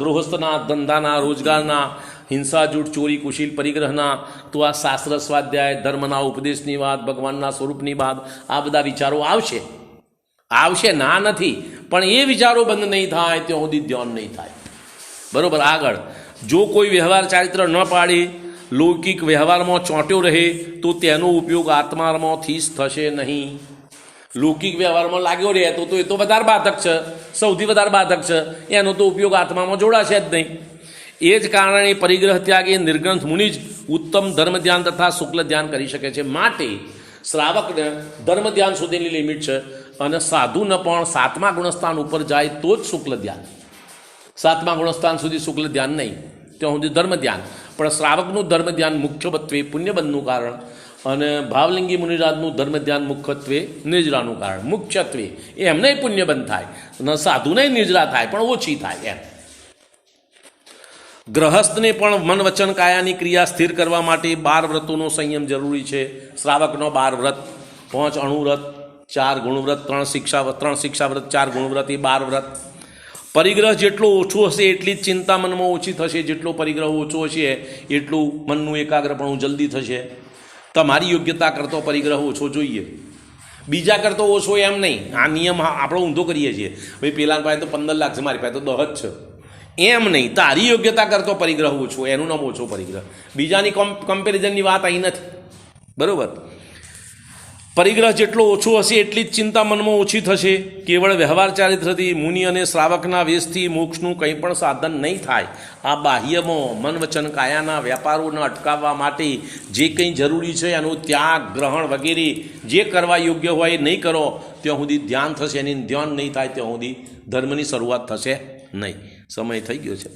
ગૃહસ્થના, ધંધાના, રોજગારના, હિંસા, જૂઠ, ચોરી, કુશીલ પરિગ્રહના, તો આ શાસ્ત્ર સ્વાધ્યાય, ધર્મના ઉપદેશની વાત, ભગવાનના સ્વરૂપની વાત, આ બધા વિચારો આવશે ના નથી, પણ એ વિચારો બંધ નહીં થાય ત્યાં સુધી ધ્યાન નહીં થાય. બરાબર. આગળ જો કોઈ વ્યવહાર ચારિત્ર ન પાડે, લૌકિક વ્યવહારમાં ચોંટ્યો રહે, તો તેનો ઉપયોગ આત્મામાંથી થશે નહીં. લૌકિક વ્યવહારમાં લાગ્યો રહે તો એ તો વધારે બાધક છે, સૌથી વધારે બાધક છે. એનો તો ઉપયોગ આત્મામાં જોડાશે જ નહીં. એ જ કારણે પરિગ્રહ ત્યાગ એ નિર્ગ્રંથ મુનિ જ ઉત્તમ ધર્મ ધ્યાન તથા શુક્લ ધ્યાન કરી શકે છે. માટે શ્રાવકને ધર્મ ધ્યાન સુધીની લિમિટ છે, અને સાધુને પણ 7મા ગુણસ્થાન ઉપર જાય તો જ શુક્લ ધ્યાન. 7મા ગુણસ્થાન સુધી શુક્લ ધ્યાન નહીં, ત્યાં સુધી ધર્મ ધ્યાન. પણ શ્રાવકનું ધર્મ ધ્યાન મુખ્યત્વે પુણ્યબંધનું કારણ, અને ભાવલિંગી મુનિરાજનું ધર્મ ધ્યાન મુખ્યત્વે નિર્જરાનું કારણ. મુખ્યત્વે એમને પુણ્યબંધ થાય, અને સાધુને નિર્જરા થાય, પણ ઓછી થાય એમ. ગ્રહસ્થને પણ મન, વચન, કાયાની ક્રિયા સ્થિર કરવા માટે 12 વ્રતોનો સંયમ જરૂરી છે. શ્રાવકનો 12 વ્રત, 5 અણુવ્રત, 4 ગુણવ્રત, 3 શિક્ષાવ્રત, 4 ગુણવ્રત, એ 12 વ્રત. પરિગ્રહ જેટલો ઓછો હશે એટલી જ ચિંતા મનમાં ઓછી થશે. જેટલો પરિગ્રહ ઓછો હશે એટલું મનનું એકાગ્રપણું જલ્દી થશે. તમારી યોગ્યતા કરતો પરિગ્રહ ઓછો જોઈએ, બીજા કરતો ઓછો એમ નહીં. આ નિયમ આપણે ઊંધો કરીએ છીએ. ભાઈ પેલા પાસે તો 15 લાખ છે, મારી પાસે તો 10 જ છે, એમ નહીં. તારી યોગ્યતા કરતો પરિગ્રહ ઓછો, એનું નામ ઓછો પરિગ્રહ. બીજાની કમ્પેરિઝનની વાત અહીં નથી. બરાબર. પરિગ્રહ જેટલો ઓછો હશે એટલી જ ચિંતા મનમાં ઓછી થશે. કેવળ વ્યવહાર ચારિત્રથી, મુનિ અને શ્રાવકના વેશથી મોક્ષનું કંઈ પણ સાધન નહીં થાય. આ બાહ્યમાં મન, વચન, કાયાના વેપારોને અટકાવવા માટે જે કંઈ જરૂરી છે એનું ત્યાગ, ગ્રહણ વગેરે જે કરવા યોગ્ય હોય એ નહીં કરો ત્યાં સુધી ધ્યાન થશે નહીં. ધ્યાન નહીં થાય ત્યાં સુધી ધર્મની શરૂઆત થશે નહીં. સમય થઈ ગયો છે.